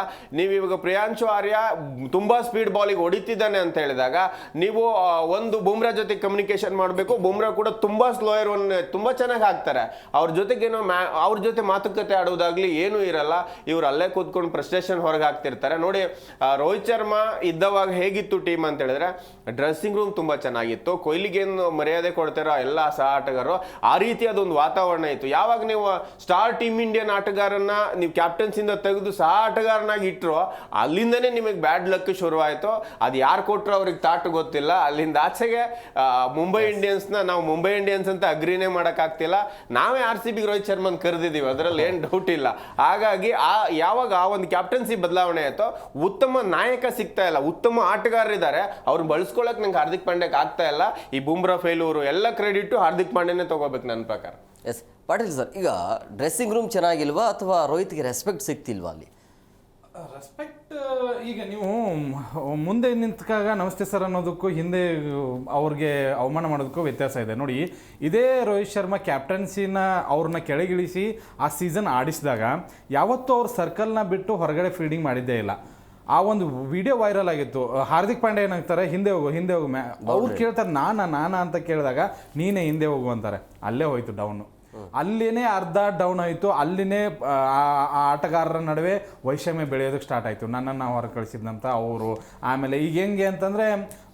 ನೀವು ಇವಾಗ ಪ್ರಿಯಾಂಶು ಆರ್ಯ ತುಂಬಾ ಸ್ಪೀಡ್ ಬಾಲಿಗೆ ಹೊಡಿತಿದ್ದಾನೆ ಅಂತ ಹೇಳಿದಾಗ ನೀವು ಒಂದು ಬುಮ್ರಾ ಜೊತೆ ಕಮ್ಯುನಿಕೇಶನ್ ಮಾಡಬೇಕು. ಬುಮ್ರಾ ಕೂಡ ತುಂಬಾ ಸ್ಲೋಯರ್ ತುಂಬಾ ಚೆನ್ನಾಗಿ ಹಾಕ್ತಾರೆ. ಅವ್ರ ಜೊತೆಗೇನೋ ಅವ್ರ ಜೊತೆ ಮಾತುಕತೆ ಆಡೋದಾಗ್ಲಿ ಏನೂ ಇರಲ್ಲ. ಇವ್ರು ಅಲ್ಲೇ ಕೂತ್ಕೊಂಡು ಫ್ರಸ್ಟ್ರೇಷನ್ ಹೊರಗೆ ಹಾಕ್ತಿರ್ತಾರೆ. ನೋಡಿ ರೋಹಿತ್ ಶರ್ಮಾ ಇದ್ದವಾಗ ಹೇಗಿತ್ತು ಟೀಮ್ ಅಂತ ಹೇಳಿದ್ರೆ ಡ್ರೆಸ್ಸಿಂಗ್ ರೂಮ್ ತುಂಬಾ ಚೆನ್ನಾಗಿತ್ತು. ಕೊಹ್ಲಿಗೇನು ಮರ್ಯಾದೆ ಕೊಡ್ತಾರೋ ಎಲ್ಲ ಸಹ ಆಟಗಾರರು ಆ ರೀತಿಯಾದೊಂದು ವಾತಾವರಣ ಇತ್ತು. ಯಾವಾಗ ನೀವು ಸ್ಟಾರ್ ಟೀಮ್ ಇಂಡಿಯನ್ ಆಟಗಾರನ್ನ ನೀವು ಕ್ಯಾಪ್ಟನ್ಸಿಂದ ತೆಗೆದು ಸಹ ಆಟಗಾರನಾಗಿ ಇಟ್ಟರು ಅಲ್ಲಿಂದನೇ ನಿಮಗೆ ಬ್ಯಾಡ್ ಲಕ್ ಶುರುವಾಯಿತು. ಅದು ಯಾರು ಕೊಟ್ಟರು ಅವ್ರಿಗೆ ತಾಟು ಗೊತ್ತಿಲ್ಲ. ಅಲ್ಲಿಂದ ಆಚೆಗೆ ಮುಂಬೈ ಇಂಡಿಯನ್ಸ್ನ ನಾವು ಮುಂಬೈ ಇಂಡಿಯನ್ಸ್ ಅಂತ ಅಗ್ರಿನೇ ಮಾಡೋಕ್ಕಾಗ್ತಿಲ್ಲ. ನಾವೇ RCB ರೋಹಿತ್ ಶರ್ಮನ್ ಕರೆದಿದ್ದೀವಿ, ಅದರಲ್ಲಿ ಏನು ಡೌಟ್ ಇಲ್ಲ. ಹಾಗಾಗಿ ಯಾವಾಗ ಆ ಒಂದು ಕ್ಯಾಪ್ಟನ್ಸಿ ಬದಲಾವಣೆ ಆಯಿತೋ ಉತ್ತಮ ನಾಯಕ ಸಿಗ್ತಾ ಇಲ್ಲ, ಉತ್ತಮ ಆಟಗಾರರಿದ್ದಾರೆ, ಅವ್ರು ಬಳಸ್ಕೊಳ್ಳೋಕೆ ನಂಗೆ ಹಾರ್ದಿಕ್ ಪಾಂಡ್ಯಕ್ಕೆ ಆಗ್ತಾ ಇಲ್ಲ. ಈ ಬುಮ್ರಾ ಫೇಲ್ಯೂರು ಎಲ್ಲ ಕ್ರೆಡಿಟ್ ಹಾರ್ದಿಕ್ ಪಾಂಡ್ಯನೇ ತಗೋಬೇಕು ನನ್ನ ಪ್ರಕಾರ. ಎಸ್ ಪಾಟೀಲ್ ಸರ್, ಈಗ ಡ್ರೆಸ್ಸಿಂಗ್ ರೂಮ್ ಚೆನ್ನಾಗಿಲ್ವಾ ಅಥವಾ ರೋಹಿತ್ಗೆ ರೆಸ್ಪೆಕ್ಟ್ ಸಿಗ್ತಿಲ್ವಾ ಅಲ್ಲಿ? ರೆಸ್ಪೆಕ್ಟ್ ಈಗ ನೀವು ಮುಂದೆ ನಿಂತಾಗ ನಮಸ್ತೆ ಸರ್ ಅನ್ನೋದಕ್ಕೂ ಹಿಂದೆ ಅವ್ರಿಗೆ ಅವಮಾನ ಮಾಡೋದಕ್ಕೂ ವ್ಯತ್ಯಾಸ ಇದೆ. ನೋಡಿ, ಇದೇ ರೋಹಿತ್ ಶರ್ಮಾ ಕ್ಯಾಪ್ಟನ್ಸಿನ ಅವ್ರನ್ನ ಕೆಳಗಿಳಿಸಿ ಆ ಸೀಸನ್ ಆಡಿಸಿದಾಗ ಯಾವತ್ತೂ ಅವ್ರ ಸರ್ಕಲ್ನ ಬಿಟ್ಟು ಹೊರಗಡೆ ಫೀಲ್ಡಿಂಗ್ ಮಾಡಿದ್ದೇ ಇಲ್ಲ. ಆ ಒಂದು ವಿಡಿಯೋ ವೈರಲ್ ಆಗಿತ್ತು. ಹಾರ್ದಿಕ್ ಪಾಂಡ್ಯ ಏನಾಗ್ತಾರೆ, ಹಿಂದೆ ಹೋಗು ಅವ್ರು ಕೇಳ್ತಾರೆ ನಾನಾ ಅಂತ ಕೇಳಿದಾಗ ನೀನೇ ಹಿಂದೆ ಹೋಗು ಅಂತಾರೆ. ಅಲ್ಲೇ ಹೋಯ್ತು ಡೌನು. ಅಲ್ಲಿನೇ ಅರ್ಧ ಡೌನ್ ಆಯಿತು. ಅಲ್ಲಿನೇ ಆ ಆಟಗಾರರ ನಡುವೆ ವೈಷಮ್ಯ ಬೆಳೆಯೋದಕ್ಕೆ ಸ್ಟಾರ್ಟ್ ಆಯಿತು. ನನ್ನನ್ನು ಹೊರ ಕಳಿಸಿದಂತ ಅವರು. ಆಮೇಲೆ ಈಗ ಹೆಂಗೆ ಅಂತಂದರೆ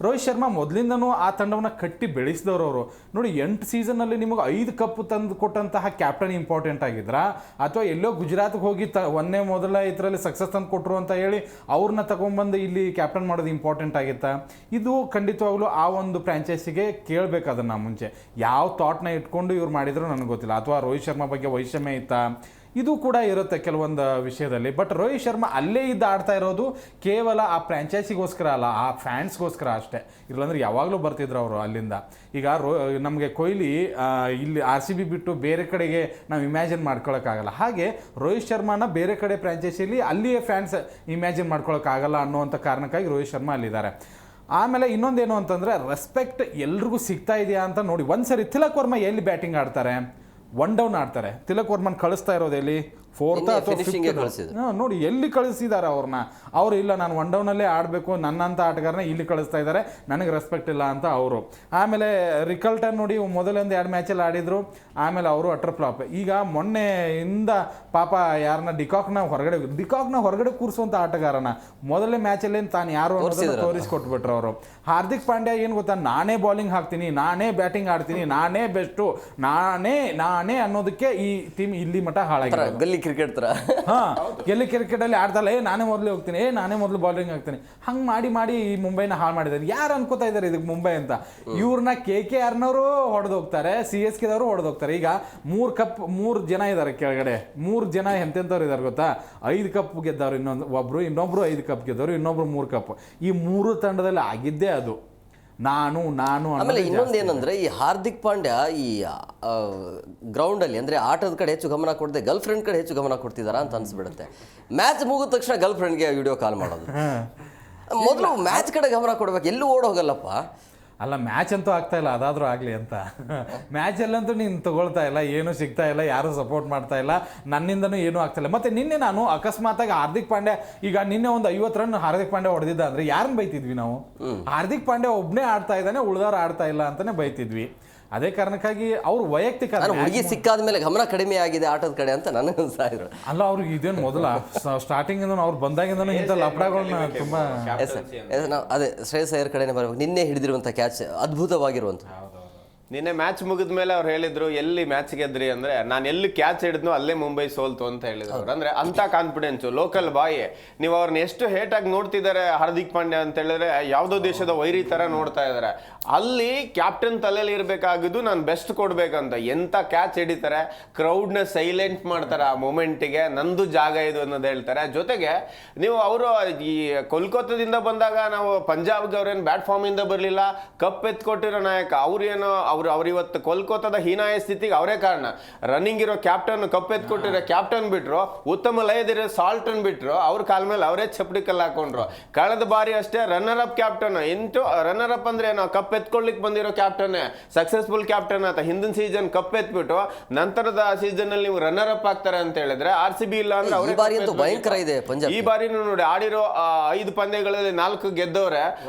ರೋಹಿತ್ ಶರ್ಮಾ ಮೊದಲಿಂದನೂ ಆ ತಂಡವನ್ನು ಕಟ್ಟಿ ಬೆಳೆಸಿದವರು ಅವರು. ನೋಡಿ, 8 ಸೀಸನ್ನಲ್ಲಿ ನಿಮಗೆ 5 ಕಪ್ ತಂದು ಕೊಟ್ಟಂತಹ ಕ್ಯಾಪ್ಟನ್ ಇಂಪಾರ್ಟೆಂಟ್ ಆಗಿದ್ರಾ ಅಥವಾ ಎಲ್ಲೋ ಗುಜರಾತ್ಗೆ ಹೋಗಿ ಮೊದಲ ಇದರಲ್ಲಿ ಸಕ್ಸಸ್ ತಂದು ಕೊಟ್ಟರು ಅಂತ ಹೇಳಿ ಅವ್ರನ್ನ ತಗೊಂಡ್ಬಂದು ಇಲ್ಲಿ ಕ್ಯಾಪ್ಟನ್ ಮಾಡೋದು ಇಂಪಾರ್ಟೆಂಟ್ ಆಗಿತ್ತಾ? ಇದು ಖಂಡಿತವಾಗ್ಲೂ ಆ ಒಂದು ಫ್ರಾಂಚೈಸಿಗೆ ಕೇಳಬೇಕು. ಅದನ್ನು ಮುಂಚೆ ಯಾವ ಥಾಟ್ನ ಇಟ್ಕೊಂಡು ಇವ್ರು ಮಾಡಿದ್ರು ನನಗೆ ಗೊತ್ತಿಲ್ಲ. ಅಥವಾ ರೋಹಿತ್ ಶರ್ಮಾ ಬಗ್ಗೆ ವೈಷಮ್ಯ ಇತ್ತಾ? ಇದು ಕೂಡ ಇರುತ್ತೆ ಕೆಲವೊಂದು ವಿಷಯದಲ್ಲಿ. ಬಟ್ ರೋಹಿತ್ ಶರ್ಮಾ ಅಲ್ಲೇ ಆಡ್ತಾ ಇರೋದು ಕೇವಲ ಆ ಫ್ರಾಂಚೈಸಿಗೋಸ್ಕರ ಅಲ್ಲ, ಆ ಫ್ಯಾನ್ಸ್ಗೋಸ್ಕರ ಅಷ್ಟೇ. ಇಲ್ಲಾಂದ್ರೆ ಯಾವಾಗಲೂ ಬರ್ತಿದ್ರು ಅವರು ಅಲ್ಲಿಂದ. ಈಗ ನಮಗೆ ಕೊಹ್ಲಿ ಇಲ್ಲಿ RCB ಬಿಟ್ಟು ಬೇರೆ ಕಡೆಗೆ ನಾವು ಇಮ್ಯಾಜಿನ್ ಮಾಡ್ಕೊಳಕ್ಕಾಗಲ್ಲ. ಹಾಗೆ ರೋಹಿತ್ ಶರ್ಮಾನ ಬೇರೆ ಕಡೆ ಫ್ರಾಂಚೈಸಿಯಲ್ಲಿ ಅಲ್ಲಿಯೇ ಫ್ಯಾನ್ಸ್ ಇಮ್ಯಾಜಿನ್ ಮಾಡ್ಕೊಳಕ್ಕಾಗಲ್ಲ ಅನ್ನೋವಂಥ ಕಾರಣಕ್ಕಾಗಿ ರೋಹಿತ್ ಶರ್ಮಾ ಅಲ್ಲಿದ್ದಾರೆ. ಆಮೇಲೆ ಇನ್ನೊಂದೇನು ಅಂತಂದರೆ ರೆಸ್ಪೆಕ್ಟ್ ಎಲ್ರಿಗೂ ಸಿಗ್ತಾ ಇದೆಯಾ ಅಂತ ನೋಡಿ. ಒಂದ್ಸರಿ ತಿಲಕ್ ವರ್ಮಾ ಎಲ್ಲಿ ಬ್ಯಾಟಿಂಗ್ ಆಡ್ತಾರೆ? 1 ಡೌನ್ ಆಡ್ತಾರೆ. ತಿಲಕ್ ವರ್ಮನ್ ಕಳಿಸ್ತಾ ಇರೋದು ಎಲ್ಲಿ? 4th ಅಥವಾ 5th. ನೋಡಿ ಎಲ್ಲಿ ಕಳಿಸಿದ್ದಾರೆ ಅವ್ರನ್ನ. ಅವರು ಇಲ್ಲ, ನಾನು 1 ಡೌನಲ್ಲೇ ಆಡಬೇಕು, ನನ್ನಂಥ ಆಟಗಾರನ ಇಲ್ಲಿ ಕಳಿಸ್ತಾ ಇದ್ದಾರೆ, ನನಗೆ ರೆಸ್ಪೆಕ್ಟ್ ಇಲ್ಲ ಅಂತ ಅವರು. ಆಮೇಲೆ ರಿಕಲ್ಟನ್ ನೋಡಿ, ಮೊದಲೊಂದು 2 ಮ್ಯಾಚಲ್ಲಿ ಆಡಿದ್ರು, ಆಮೇಲೆ ಅವರು ಅಟರ್ ಫ್ಲಾಪ್. ಈಗ ಮೊನ್ನೆಯಿಂದ ಪಾಪ ಯಾರನ್ನ ಡಿಕಾಕ್ನ ಹೊರಗಡೆ ಕೂರಿಸುವಂಥ ಆಟಗಾರನ ಮೊದಲನೇ ಮ್ಯಾಚಲ್ಲಿ ತಾನು ಯಾರು ಅನ್ನೋದನ್ನು ತೋರಿಸ್ಕೊಟ್ಬಿಟ್ರು ಅವರು. ಹಾರ್ದಿಕ್ ಪಾಂಡ್ಯ ಏನು ಗೊತ್ತಾ, ನಾನೇ ಬೌಲಿಂಗ್ ಹಾಕ್ತೀನಿ, ನಾನೇ ಬ್ಯಾಟಿಂಗ್ ಆಡ್ತೀನಿ, ನಾನೇ ಬೆಸ್ಟು, ನಾನೇ ಅನ್ನೋದಕ್ಕೆ ಈ ಟೀಮ್ ಇಲ್ಲಿ ಮಟ್ಟ ಹಾಳಾಗಿದೆ. ಗಲ್ಲಿ ಕ್ರಿಕೆಟ್ ತರ. ಗೆಲ್ಲಿ ಕ್ರಿಕೆಟಲ್ಲಿ ಆಡ್ದಲ್ಲ, ನಾನೇ ಮೊದಲು ಹೋಗ್ತೀನಿ, ನಾನೇ ಮೊದಲು ಬೌಲಿಂಗ್ ಹಾಕ್ತೀನಿ, ಹಂಗೆ ಮಾಡಿ ಈ ಮುಂಬೈನ ಹಾಳು ಮಾಡಿದ್ದಾರೆ. ಯಾರು ಅನ್ಕೋತಾ ಇದ್ದಾರೆ ಇದಕ್ಕೆ ಮುಂಬೈ ಅಂತ? ಇವ್ರನ್ನ KKRನವರು ಹೊಡೆದೋಗ್ತಾರೆ, CSKದವರು ಹೊಡೆದೋಗ್ತಾರೆ. ಈಗ 3 ಜನ ಇದ್ದಾರೆ ಕೆಳಗಡೆ. 3 ಜನ ಎಂತೆಂಥವ್ರು ಇದ್ದಾರೆ ಗೊತ್ತಾ? 5 ಕಪ್ ಗೆದ್ದವ್ರು, ಇನ್ನೊಬ್ರು 5 ಕಪ್ ಗೆದ್ದವರು, ಇನ್ನೊಬ್ರು 3 ಕಪ್. ಈ 3 ತಂಡದಲ್ಲಿ ಆಗಿದ್ದೇ ಅದು ನಾನು. ಆಮೇಲೆ ಇನ್ನೊಂದೇನಂದ್ರೆ ಈ ಹಾರ್ದಿಕ್ ಪಾಂಡ್ಯ ಈ ಗ್ರೌಂಡಲ್ಲಿ ಅಂದರೆ ಆಟದ ಕಡೆ ಹೆಚ್ಚು ಗಮನ ಕೊಡದೆ ಗರ್ಲ್ ಫ್ರೆಂಡ್ ಕಡೆ ಹೆಚ್ಚು ಗಮನ ಕೊಡ್ತಿದಾರ ಅಂತ ಅನ್ಸ್ಬಿಡುತ್ತೆ. ಮ್ಯಾಚ್ ಮುಗಿದ ತಕ್ಷಣ ಗರ್ಲ್ ಫ್ರೆಂಡ್ಗೆ ವಿಡಿಯೋ ಕಾಲ್ ಮಾಡೋದು. ಮೊದಲು ಮ್ಯಾಚ್ ಕಡೆ ಗಮನ ಕೊಡ್ಬೇಕು, ಎಲ್ಲೂ ಓಡೋಗಲ್ಲಪ್ಪ. ಅಲ್ಲ, ಮ್ಯಾಚ್ ಅಂತೂ ಆಗ್ತಾ ಇಲ್ಲ, ಅದಾದರೂ ಆಗಲಿ ಅಂತ. ಮ್ಯಾಚಲ್ಲಂತೂ ನೀನು ತಗೊಳ್ತಾ ಇಲ್ಲ, ಏನೂ ಸಿಗ್ತಾ ಇಲ್ಲ, ಯಾರೂ ಸಪೋರ್ಟ್ ಮಾಡ್ತಾ ಇಲ್ಲ, ನನ್ನಿಂದನೂ ಏನೂ ಆಗ್ತಾಯಿಲ್ಲ. ಮತ್ತು ನಿನ್ನೆ ನಾನು ಅಕಸ್ಮಾತಾಗಿ ಹಾರ್ದಿಕ್ ಪಾಂಡ್ಯ, ಈಗ ನಿನ್ನೆ ಒಂದು 50 ರನ್ ಹಾರ್ದಿಕ್ ಪಾಂಡ್ಯ ಹೊಡೆದಿದ್ದ ಅಂದರೆ ಯಾರನ್ನ ಬೈತಿದ್ವಿ ನಾವು? ಹಾರ್ದಿಕ್ ಪಾಂಡ್ಯ ಒಬ್ಬನೇ ಆಡ್ತಾ ಇದ್ದಾನೆ, ಉಳಿದವ್ರು ಆಡ್ತಾ ಇಲ್ಲ ಅಂತಲೇ ಬೈತಿದ್ವಿ. ಅದೇ ಕಾರಣಕ್ಕಾಗಿ ಅವ್ರು ವೈಯಕ್ತಿಕ ಹುಡುಗಿ ಸಿಕ್ಕಾದ ಮೇಲೆ ಗಮನ ಕಡಿಮೆ ಆಗಿದೆ ಆಟದ ಕಡೆ ಅಂತ ನನಗೆ ಅನ್ಸಾಯಿದ್ರು. ಅಲ್ಲ, ಅವ್ರಿಗೆ ಇದೇನು ಮೊದಲ ಸ್ಟಾರ್ಟಿಂಗ್ ಅವ್ರು ಬಂದಾಗಿಂದನೂ ಇಂಥ ಲಪಡಗಳನ್ನ ತುಂಬ. ಅದೇ ಶ್ರೇಯಸ್ ಅಯ್ಯರ್ ಕಡೆನೇ ಬರಬೇಕು. ನಿನ್ನೆ ಹಿಡಿದಿರುವಂಥ ಕ್ಯಾಚ್ ಅದ್ಭುತವಾಗಿರುವಂಥ. ನಿನ್ನೆ ಮ್ಯಾಚ್ ಮುಗಿದ ಮೇಲೆ ಅವ್ರು ಹೇಳಿದ್ರು ಎಲ್ಲಿ ಮ್ಯಾಚ್ ಗೆದ್ರಿ ಅಂದ್ರೆ ನಾನು ಎಲ್ಲಿ ಕ್ಯಾಚ್ ಹಿಡಿದ್ನೋ ಅಲ್ಲೇ ಮುಂಬೈ ಸೋಲ್ತು ಅಂತ ಹೇಳಿದ್ರು ಅವ್ರು. ಅಂದ್ರೆ ಅಂತ ಕಾನ್ಫಿಡೆನ್ಸು ಲೋಕಲ್ ಬಾಯ್. ನೀವು ಅವ್ರನ್ನ ಎಷ್ಟು ಹೇಟ್ ಆಗಿ ನೋಡ್ತಿದ್ದಾರೆ ಹಾರ್ದಿಕ್ ಪಾಂಡ್ಯ ಅಂತ ಹೇಳಿದ್ರೆ ಯಾವುದೋ ದೇಶದ ವೈರಿ ತರ ನೋಡ್ತಾ ಇದಾರೆ. ಅಲ್ಲಿ ಕ್ಯಾಪ್ಟನ್ ತಲೆಯಲ್ಲಿ ಇರ್ಬೇಕಾಗಿದ್ದು ನಾನು ಬೆಸ್ಟ್ ಕೊಡ್ಬೇಕಂತ. ಎಂತ ಕ್ಯಾಚ್ ಹಿಡಿತಾರೆ, ಕ್ರೌಡ್ ನ ಸೈಲೆಂಟ್ ಮಾಡ್ತಾರೆ ಆ ಮೂಮೆಂಟಿಗೆ, ನಂದು ಜಾಗ ಇದು ಅನ್ನೋದು ಹೇಳ್ತಾರೆ. ಜೊತೆಗೆ ನೀವು ಅವರು ಈ ಕೋಲ್ಕತ್ತಾದಿಂದ ಬಂದಾಗ ನಾವು ಪಂಜಾಬ್ಗೆ ಅವ್ರೇನು ಬ್ಯಾಟ್ ಫಾರ್ಮ್ ಇಂದ ಬರ್ಲಿಲ್ಲ, ಕಪ್ ಎತ್ಕೊಟ್ಟಿರೋ ನಾಯಕ ಅವ್ರೇನೋ ಅವ್ರು ಇವತ್ತು ಕೋಲ್ಕತ್ತಾದ ಹೀನಾಯ ಸ್ಥಿತಿಗೆ ಅವರೇ ಕಾರಣ. ರನ್ನಿಂಗ್ ಇರೋ ಕ್ಯಾಪ್ಟನ್, ಕಪ್ ಎತ್ಕೊಟ್ಟಿರೋ ಕ್ಯಾಪ್ಟನ್ ಬಿಟ್ರು, ಉತ್ತಮ ಲಯದಿರೋ ಸಾಲ್ಟ್ ಅನ್ ಬಿಟ್ರು, ಅವ್ರ ಕಾಲ ಮೇಲೆ ಅವರೇ ಚಪ್ಪಡಿ ಕಲ್ಲು ಹಾಕೊಂಡ್ರು. ಕಳೆದ ಬಾರಿ ಅಷ್ಟೇ runner up captain, runner up ಅಂದ್ರೆ ನಾವು ಕಪ್ ಎತ್ಕೊಳ್ಳಿಕ್ ಬಂದಿರೋ ಕ್ಯಾಪ್ಟನ್, ಸಕ್ಸಸ್ಫುಲ್ ಕ್ಯಾಪ್ಟನ್ ಆತ. ಹಿಂದಿನ ಸೀಸನ್ ಕಪ್ ಎತ್ಬಿಟ್ಟು ನಂತರದ ಸೀಸನ್ ಅಲ್ಲಿ ನೀವು ರನ್ನರ್ ಅಪ್ ಆಗ್ತಾರೆ ಅಂತ ಹೇಳಿದ್ರೆ RCB ಇಲ್ಲ ಅಂದ್ರೆ ಅವರೇ ಭಯಂಕರ ಇದೆ ಪಂಜಾಬ್. ಈ ಬಾರಿ ನೋಡಿ ಆಡಿರೋ 5 ಪಂದ್ಯಗಳಲ್ಲಿ 4 ಗೆದ್ದವ್ರೆ,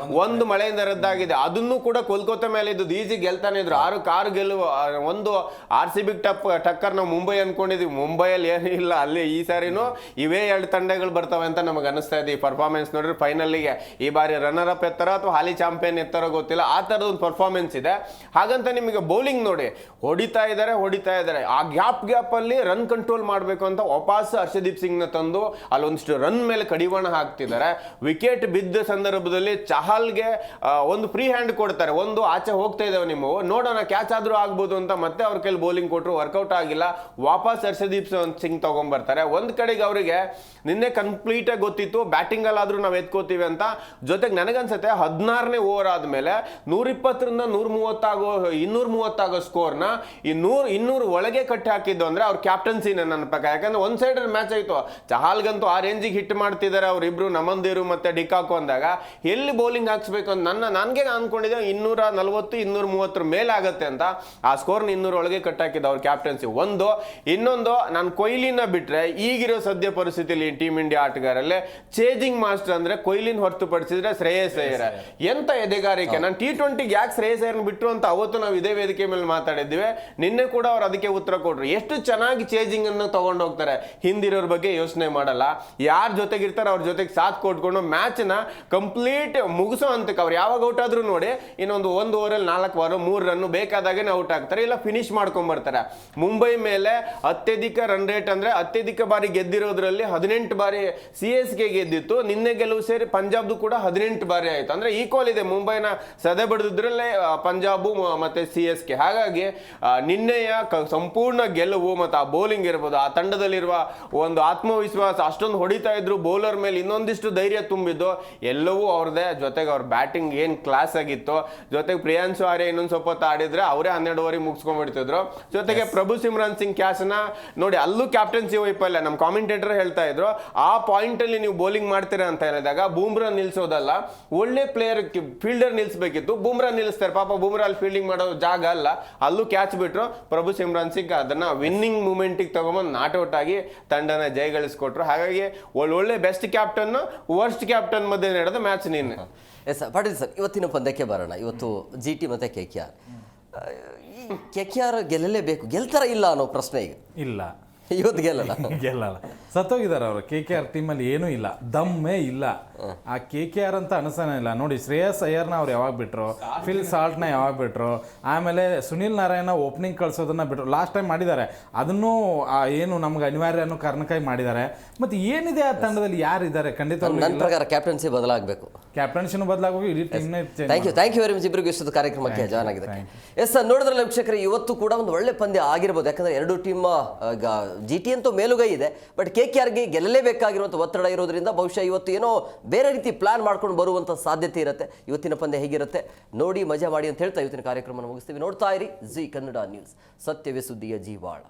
1 ಮಳೆಯಿಂದ ರದ್ದಾಗಿದೆ. ಅದನ್ನು ಕೂಡ ಕೋಲ್ಕತ್ತಾ ಮೇಲೆ ಇದ್ದು ಈಜಿ ಗೆಲ್ತಾನೆ ಇದ್ರು. 6 ಗೆಲುವು, ಒಂದು RCB ಟಕ್ಕರ್ ನಾವು ಮುಂಬೈ ಅನ್ಕೊಂಡಿದ್ವಿ. ಮುಂಬೈಯಲ್ಲಿ ಏನಿಲ್ಲ, ಅಲ್ಲಿ ಈ ಸಾರಿನೂ ಇವೇ 2 ತಂಡಗಳು ಬರ್ತವೆ ಅಂತ ನಮಗೆ ಅನಿಸ್ತಾ ಇದೆ. ಈ ಪರ್ಫಾರ್ಮೆನ್ಸ್ ನೋಡ್ರಿ ಫೈನಲ್ಗೆ ಈ ಬಾರಿ ರನ್ನರ್ ಅಪ್ ಎತ್ತಾರೋ ಅಥವಾ ಹಾಲಿ ಚಾಂಪಿಯನ್ ಎತ್ತಾರೋ ಗೊತ್ತಿಲ್ಲ, ಆ ತರದ ಒಂದು ಪರ್ಫಾರ್ಮೆನ್ಸ್ ಇದೆ. ಹಾಗಂತ ನಿಮಗೆ ಬೌಲಿಂಗ್ ನೋಡಿ ಹೊಡಿತಾ ಇದ್ದಾರೆ. ಆ ಗ್ಯಾಪ್ ಅಲ್ಲಿ ರನ್ ಕಂಟ್ರೋಲ್ ಮಾಡಬೇಕು ಅಂತ ವಾಪಸ್ ಹರ್ಷದೀಪ್ ಸಿಂಗ್ ನ ತಂದು ಅಲ್ಲೊಂದಿಷ್ಟು ರನ್ ಮೇಲೆ ಕಡಿವಾಣ ಹಾಕ್ತಿದ್ದಾರೆ. ವಿಕೆಟ್ ಬಿದ್ದ ಸಂದರ್ಭದಲ್ಲಿ ಚಹಲ್ಗೆ ಒಂದು ಫ್ರೀ ಹ್ಯಾಂಡ್ ಕೊಡ್ತಾರೆ, ಒಂದು ಆಚೆ ಹೋಗ್ತಾ ಇದಾವೆ ನೀವು ನೋಡೋಣ ಕ್ಯಾಚ್ ಆದ್ರೂ ಆಗ್ಬೋದು ಅಂತ ಮತ್ತೆ ಅವ್ರ ಕೈಲಿ ಬೌಲಿಂಗ್ ಕೊಟ್ಟರು, ವರ್ಕೌಟ್ ಆಗಿಲ್ಲ. ವಾಪಸ್ ಹರ್ಷದೀಪ್ ಸಿಂಗ್ ತಗೊಂಡ್ಬರ್ತಾರೆ. ಒಂದ್ ಕಡೆಗೆ ಅವರಿಗೆ ನಿನ್ನೆ ಕಂಪ್ಲೀಟ್ ಆಗಿ ಗೊತ್ತಿತ್ತು ಬ್ಯಾಟಿಂಗ್ ಅಲ್ಲಾದ್ರೂ ನಾವು ಎತ್ಕೋತೀವಿ ಅಂತ. ಜೊತೆಗೆ ನನಗನ್ಸುತ್ತೆ 16ನೇ ಓವರ್ ಆದ್ಮೇಲೆ 120ರಿಂದ 230 ಆಗೋ ಸ್ಕೋರ್ನ ಈ 200 ಒಳಗೆ ಕಟ್ಟಿ ಹಾಕಿದ್ದು ಅಂದ್ರೆ ಅವ್ರ ಕ್ಯಾಪ್ಟನ್ಸಿನ ನನ್ನ ಪ್ರಕಾರ. ಯಾಕಂದ್ರೆ ಒಂದ್ ಸೈಡ್ ಮ್ಯಾಚ್ ಆಯ್ತು. ಚಹಾಲ್ಗಂತೂ ಆ ರೇಂಜಿಗೆ ಹಿಟ್ ಮಾಡ್ತಿದ್ದಾರೆ ಅವರಿಬ್ರು, ನಮಂದಿರು ಮತ್ತೆ ಡಿಕಾಕು ಅಂದಾಗ ಎಲ್ಲಿ ಬೌಲಿಂಗ್ ಹಾಕ್ಸ್ಬೇಕು ಅಂತ ನನ್ಗೆ ಅನ್ಕೊಂಡಿದ್ದೆ 240 230 ಮೇಲೆ ಆಗತ್ತೆ ಅಂತ. ಆ ಸ್ಕೋರ್ 200 ಒಳಗೆ ಕಟ್ಟಾಕಿದ ಅವ್ರ ಕ್ಯಾಪ್ಟನ್ಸಿ. ಇನ್ನೊಂದು ನಾನು ಕೊಹ್ಲಿನ ಬಿಟ್ರೆ ಈಗಿರೋ ಸದ್ಯ ಪರಿಸ್ಥಿತಿಯಲ್ಲಿ ಟೀಮ್ ಇಂಡಿಯಾ ಆಟಗಾರಲ್ಲೇ ಚೇಜಿಂಗ್ ಮಾಸ್ಟರ್ ಅಂದ್ರೆ ಕೊಹ್ಲಿನ ಹೊರತುಪಡಿಸಿದ್ರೆ ಶ್ರೇಯಸ್ ಅಯ್ಯರ್. ಎಂತ ಎದೆಗಾರಿಕೆ. ನಾನು T20 ಯಾಕೆ ಶ್ರೇಯಸ್ ಅಯ್ಯರ್ನ ಬಿಟ್ರು ಅಂತ ಅವತ್ತು ನಾವು ಇದೇ ವೇದಿಕೆ ಮೇಲೆ ಮಾತಾಡಿದ್ವಿ. ನಿನ್ನೆ ಕೂಡ ಅವ್ರು ಅದಕ್ಕೆ ಉತ್ತರ ಕೊಟ್ರು. ಎಷ್ಟು ಚೆನ್ನಾಗಿ ಚೇಜಿಂಗ್ ಅನ್ನು ತಗೊಂಡು ಹೋಗ್ತಾರೆ, ಹಿಂದಿರೋರ್ ಬಗ್ಗೆ ಯೋಚನೆ ಮಾಡಲ್ಲ, ಯಾರ ಜೊತೆಗಿರ್ತಾರೆ ಅವ್ರ ಜೊತೆಗೆ ಸಾಥ್ ಕೊಟ್ಕೊಂಡು ಮ್ಯಾಚ್ ನ ಕಂಪ್ಲೀಟ್ ಮುಗಿಸೋ ಅಂತಕ್ಕೆ ಅವ್ರು ಯಾವಾಗ ಔಟ್ ಆದ್ರೂ ನೋಡಿ ಇನ್ನೊಂದು 1 ಓವರಲ್ಲಿ 4 ರನ್ ಬೇಕಾದಾಗನೇ ಔಟ್ ಆಗ್ತಾರೆ, ಇಲ್ಲ ಫಿನಿಶ್ ಮಾಡ್ಕೊಂಡ್ ಬರ್ತಾರೆ. ಮುಂಬೈ ಮೇಲೆ ಅತ್ಯಧಿಕ ರನ್ ರೇಟ್ ಅಂದ್ರೆ ಅತ್ಯಧಿಕ ಬಾರಿ ಗೆದ್ದಿರೋದ್ರಲ್ಲಿ 18 ಬಾರಿ CSK ಗೆದ್ದಿತ್ತು. ನಿನ್ನೆ ಗೆಲುವು ಸೇರಿ ಪಂಜಾಬ್ದು ಕೂಡ 18 ಬಾರಿ ಆಯ್ತು. ಅಂದ್ರೆ ಈಕ್ವಲ್ ಇದೆ. ಮುಂಬೈನ ಸದೆ ಬಡಿದ್ರಲ್ಲೇ ಪಂಜಾಬು ಮತ್ತೆ CSK. ಹಾಗಾಗಿ ನಿನ್ನೆಯ ಸಂಪೂರ್ಣ ಗೆಲುವು ಮತ್ತು ಆ ಬೌಲಿಂಗ್ ಇರ್ಬೋದು, ಆ ತಂಡದಲ್ಲಿರುವ ಒಂದು ಆತ್ಮವಿಶ್ವಾಸ, ಅಷ್ಟೊಂದು ಹೊಡಿತಾ ಇದ್ರು, ಬೌಲರ್ ಮೇಲೆ ಇನ್ನೊಂದಿಷ್ಟು ಧೈರ್ಯ ತುಂಬಿದ್ದು ಎಲ್ಲವೂ ಅವ್ರದೇ. ಜೊತೆಗೆ ಅವ್ರ ಬ್ಯಾಟಿಂಗ್ ಏನ್ ಕ್ಲಾಸ್ ಆಗಿತ್ತು. ಜೊತೆಗೆ ಪ್ರಿಯಾಂಶು ಆರ್ಯ ಇನ್ನೊಂದು ಸ್ವಲ್ಪ ಹೊತ್ತು ಆಡಿದ್ರೆ ಅವರೇ 12 ಓವರಿಗೆ ಮುಗಿಸ್ಕೊಂಡ್ಬಿಡ್ತಿದ್ರು. ಜೊತೆಗೆ ಪ್ರಭು ಸಿಮ್ರನ್ ಸಿಂಗ್ ಕ್ಯಾಚ್ನ ನೋಡಿ ಅಲ್ಲೂ ಕ್ಯಾಪ್ಟನ್ಸಿ ವೈಫಲ್ಯ. ನಮ್ಮ ಕಾಮೆಂಟೇಟರ್ ಹೇಳ್ತಾ ಇದ್ರು ಆ ಪಾಯಿಂಟ್ ಅಲ್ಲಿ ನೀವು ಬೌಲಿಂಗ್ ಮಾಡ್ತೀರಾ ಅಂತ ಹೇಳಿದಾಗ ಬೂಮ್ರಾ ನಿಲ್ಸೋದಲ್ಲ, ಒಳ್ಳೆ ಪ್ಲೇಯರ್ ಫೀಲ್ಡರ್ ನಿಲ್ಸ್ಬೇಕಿತ್ತು. ಬೂಮ್ರಾ ನಿಲ್ಲಿಸ್ತಾರೆ. ಪಾಪ ಬೂಮ್ರಾ ಅಲ್ಲಿ ಫೀಲ್ಡಿಂಗ್ ಮಾಡೋ ಜಾಗ ಅಲ್ಲ, ಅಲ್ಲೂ ಕ್ಯಾಚ್ ಬಿಟ್ರು. ಪ್ರಭು ಸಿಮ್ರನ್ ಸಿಂಗ್ ಅದನ್ನ ವಿನ್ನಿಂಗ್ ಮೂಮೆಂಟಿಗೆ ತಗೊಂಬಂದು ನಾಟ್ಔಟ್ ಆಗಿ ತಂಡನ ಜಯಗಳಿಸ್ಕೊಟ್ರು. ಹಾಗಾಗಿ ಒಳ್ಳೆ ಬೆಸ್ಟ್ ಕ್ಯಾಪ್ಟನ್ ವರ್ಸ್ಟ್ ಕ್ಯಾಪ್ಟನ್ ಮಧ್ಯೆ ನಡೆದ ಮ್ಯಾಚ್ ನಿನ್ನೆ. ಎಸ್ ಪಾಟೀಲ್ ಸರ್, ಇವತ್ತಿನ ಪಂದ್ಯಕ್ಕೆ ಬರೋಣ. ಇವತ್ತು GT ಮತ್ತೆ KKR. ಈ KKR ಗೆಲ್ಲಲೇಬೇಕು, ಗೆಲ್ತಾರ ಇಲ್ಲ ಅನ್ನೋ ಪ್ರಶ್ನೆ ಈಗ ಇಲ್ಲ. ಇವತ್ತು ಗೆಲ್ಲಲ್ಲ, ಸತ್ತೋಗಿದ್ದಾರೆ ಅವರು. KKR ಟೀಮಲ್ಲಿ ಏನೂ ಇಲ್ಲ, ದಮ್ಮೇ ಇಲ್ಲ. ಆ KKR ಅಂತ ಅನಿಸನೇ ಇಲ್ಲ. ನೋಡಿ ಶ್ರೇಯಸ್ ಅಯ್ಯರ್ನ ಅವ್ರು ಯಾವಾಗ ಬಿಟ್ರು, ಫಿಲ್ ಸಾಲ್ಟ್ನ ಯಾವಾಗ ಬಿಟ್ರು, ಆಮೇಲೆ ಸುನಿಲ್ ನಾರಾಯಣ ಓಪನಿಂಗ್ ಕಳ್ಸೋದನ್ನ ಬಿಟ್ರು. ಲಾಸ್ಟ್ ಟೈಮ್ ಮಾಡಿದ್ದಾರೆ, ಅದನ್ನು ಏನು ನಮ್ಗೆ ಅನಿವಾರ್ಯ ಅನ್ನೋ ಕಾರಣಕ್ಕಾಗಿ ಮಾಡಿದ್ದಾರೆ. ಮತ್ತೆ ಏನಿದೆ ಆ ತಂಡದಲ್ಲಿ ಯಾರಿದ್ದಾರೆ? ಖಂಡಿತ ನನ್ನ ಪ್ರಕಾರ ಕ್ಯಾಪ್ಟನ್ಸಿ ಬದಲಾಗಬೇಕು, ಕ್ಯಾಪ್ಟನ್ಸಿನೂ ಬದಲಾಗಬೇಕು, ಇಡೀ ಟೀಮ್ನೇ. ಥ್ಯಾಂಕ್ ಯು ವೆರಿ ಮಚ್ ಇಬ್ಬರಿಗೂ ಇಷ್ಟೊಂದು ಕಾರ್ಯಕ್ರಮಕ್ಕೆ ಜಾಯ್ನ್ ಆಗಿದೆ. ಎಸ್ ಸರ್, ನೋಡಿದ್ರಲ್ಲ ವೀಕ್ಷಕರೇ, ಇವತ್ತು ಕೂಡ ಒಂದು ಒಳ್ಳೆ ಪಂದ್ಯ ಆಗಿರ್ಬೋದು. ಯಾಕಂದ್ರೆ ಎರಡು ಟೀಮ್ GT ಅಂತೂ ಮೇಲುಗೈ ಇದೆ, ಬಟ್ KKRಗೆ ಗೆಲ್ಲಲೇಬೇಕಾಗಿರುವಂಥ ಒತ್ತಡ ಇರೋದ್ರಿಂದ ಬಹುಶಃ ಇವತ್ತು ಏನೋ ಬೇರೆ ರೀತಿ ಪ್ಲಾನ್ ಮಾಡ್ಕೊಂಡು ಬರುವಂಥ ಸಾಧ್ಯತೆ ಇರುತ್ತೆ. ಇವತ್ತಿನ ಪಂದ್ಯ ಹೇಗಿರುತ್ತೆ ನೋಡಿ, ಮಜಾ ಮಾಡಿ ಅಂತ ಹೇಳ್ತಾ ಇವತ್ತಿನ ಕಾರ್ಯಕ್ರಮ ಮುಗಿಸ್ತೀವಿ. ನೋಡ್ತಾ ಇರಿ ಜಿ ಕನ್ನಡ ನ್ಯೂಸ್, ಸತ್ಯವೇ ಸುದ್ದಿಯ ಜೀವಾಳ.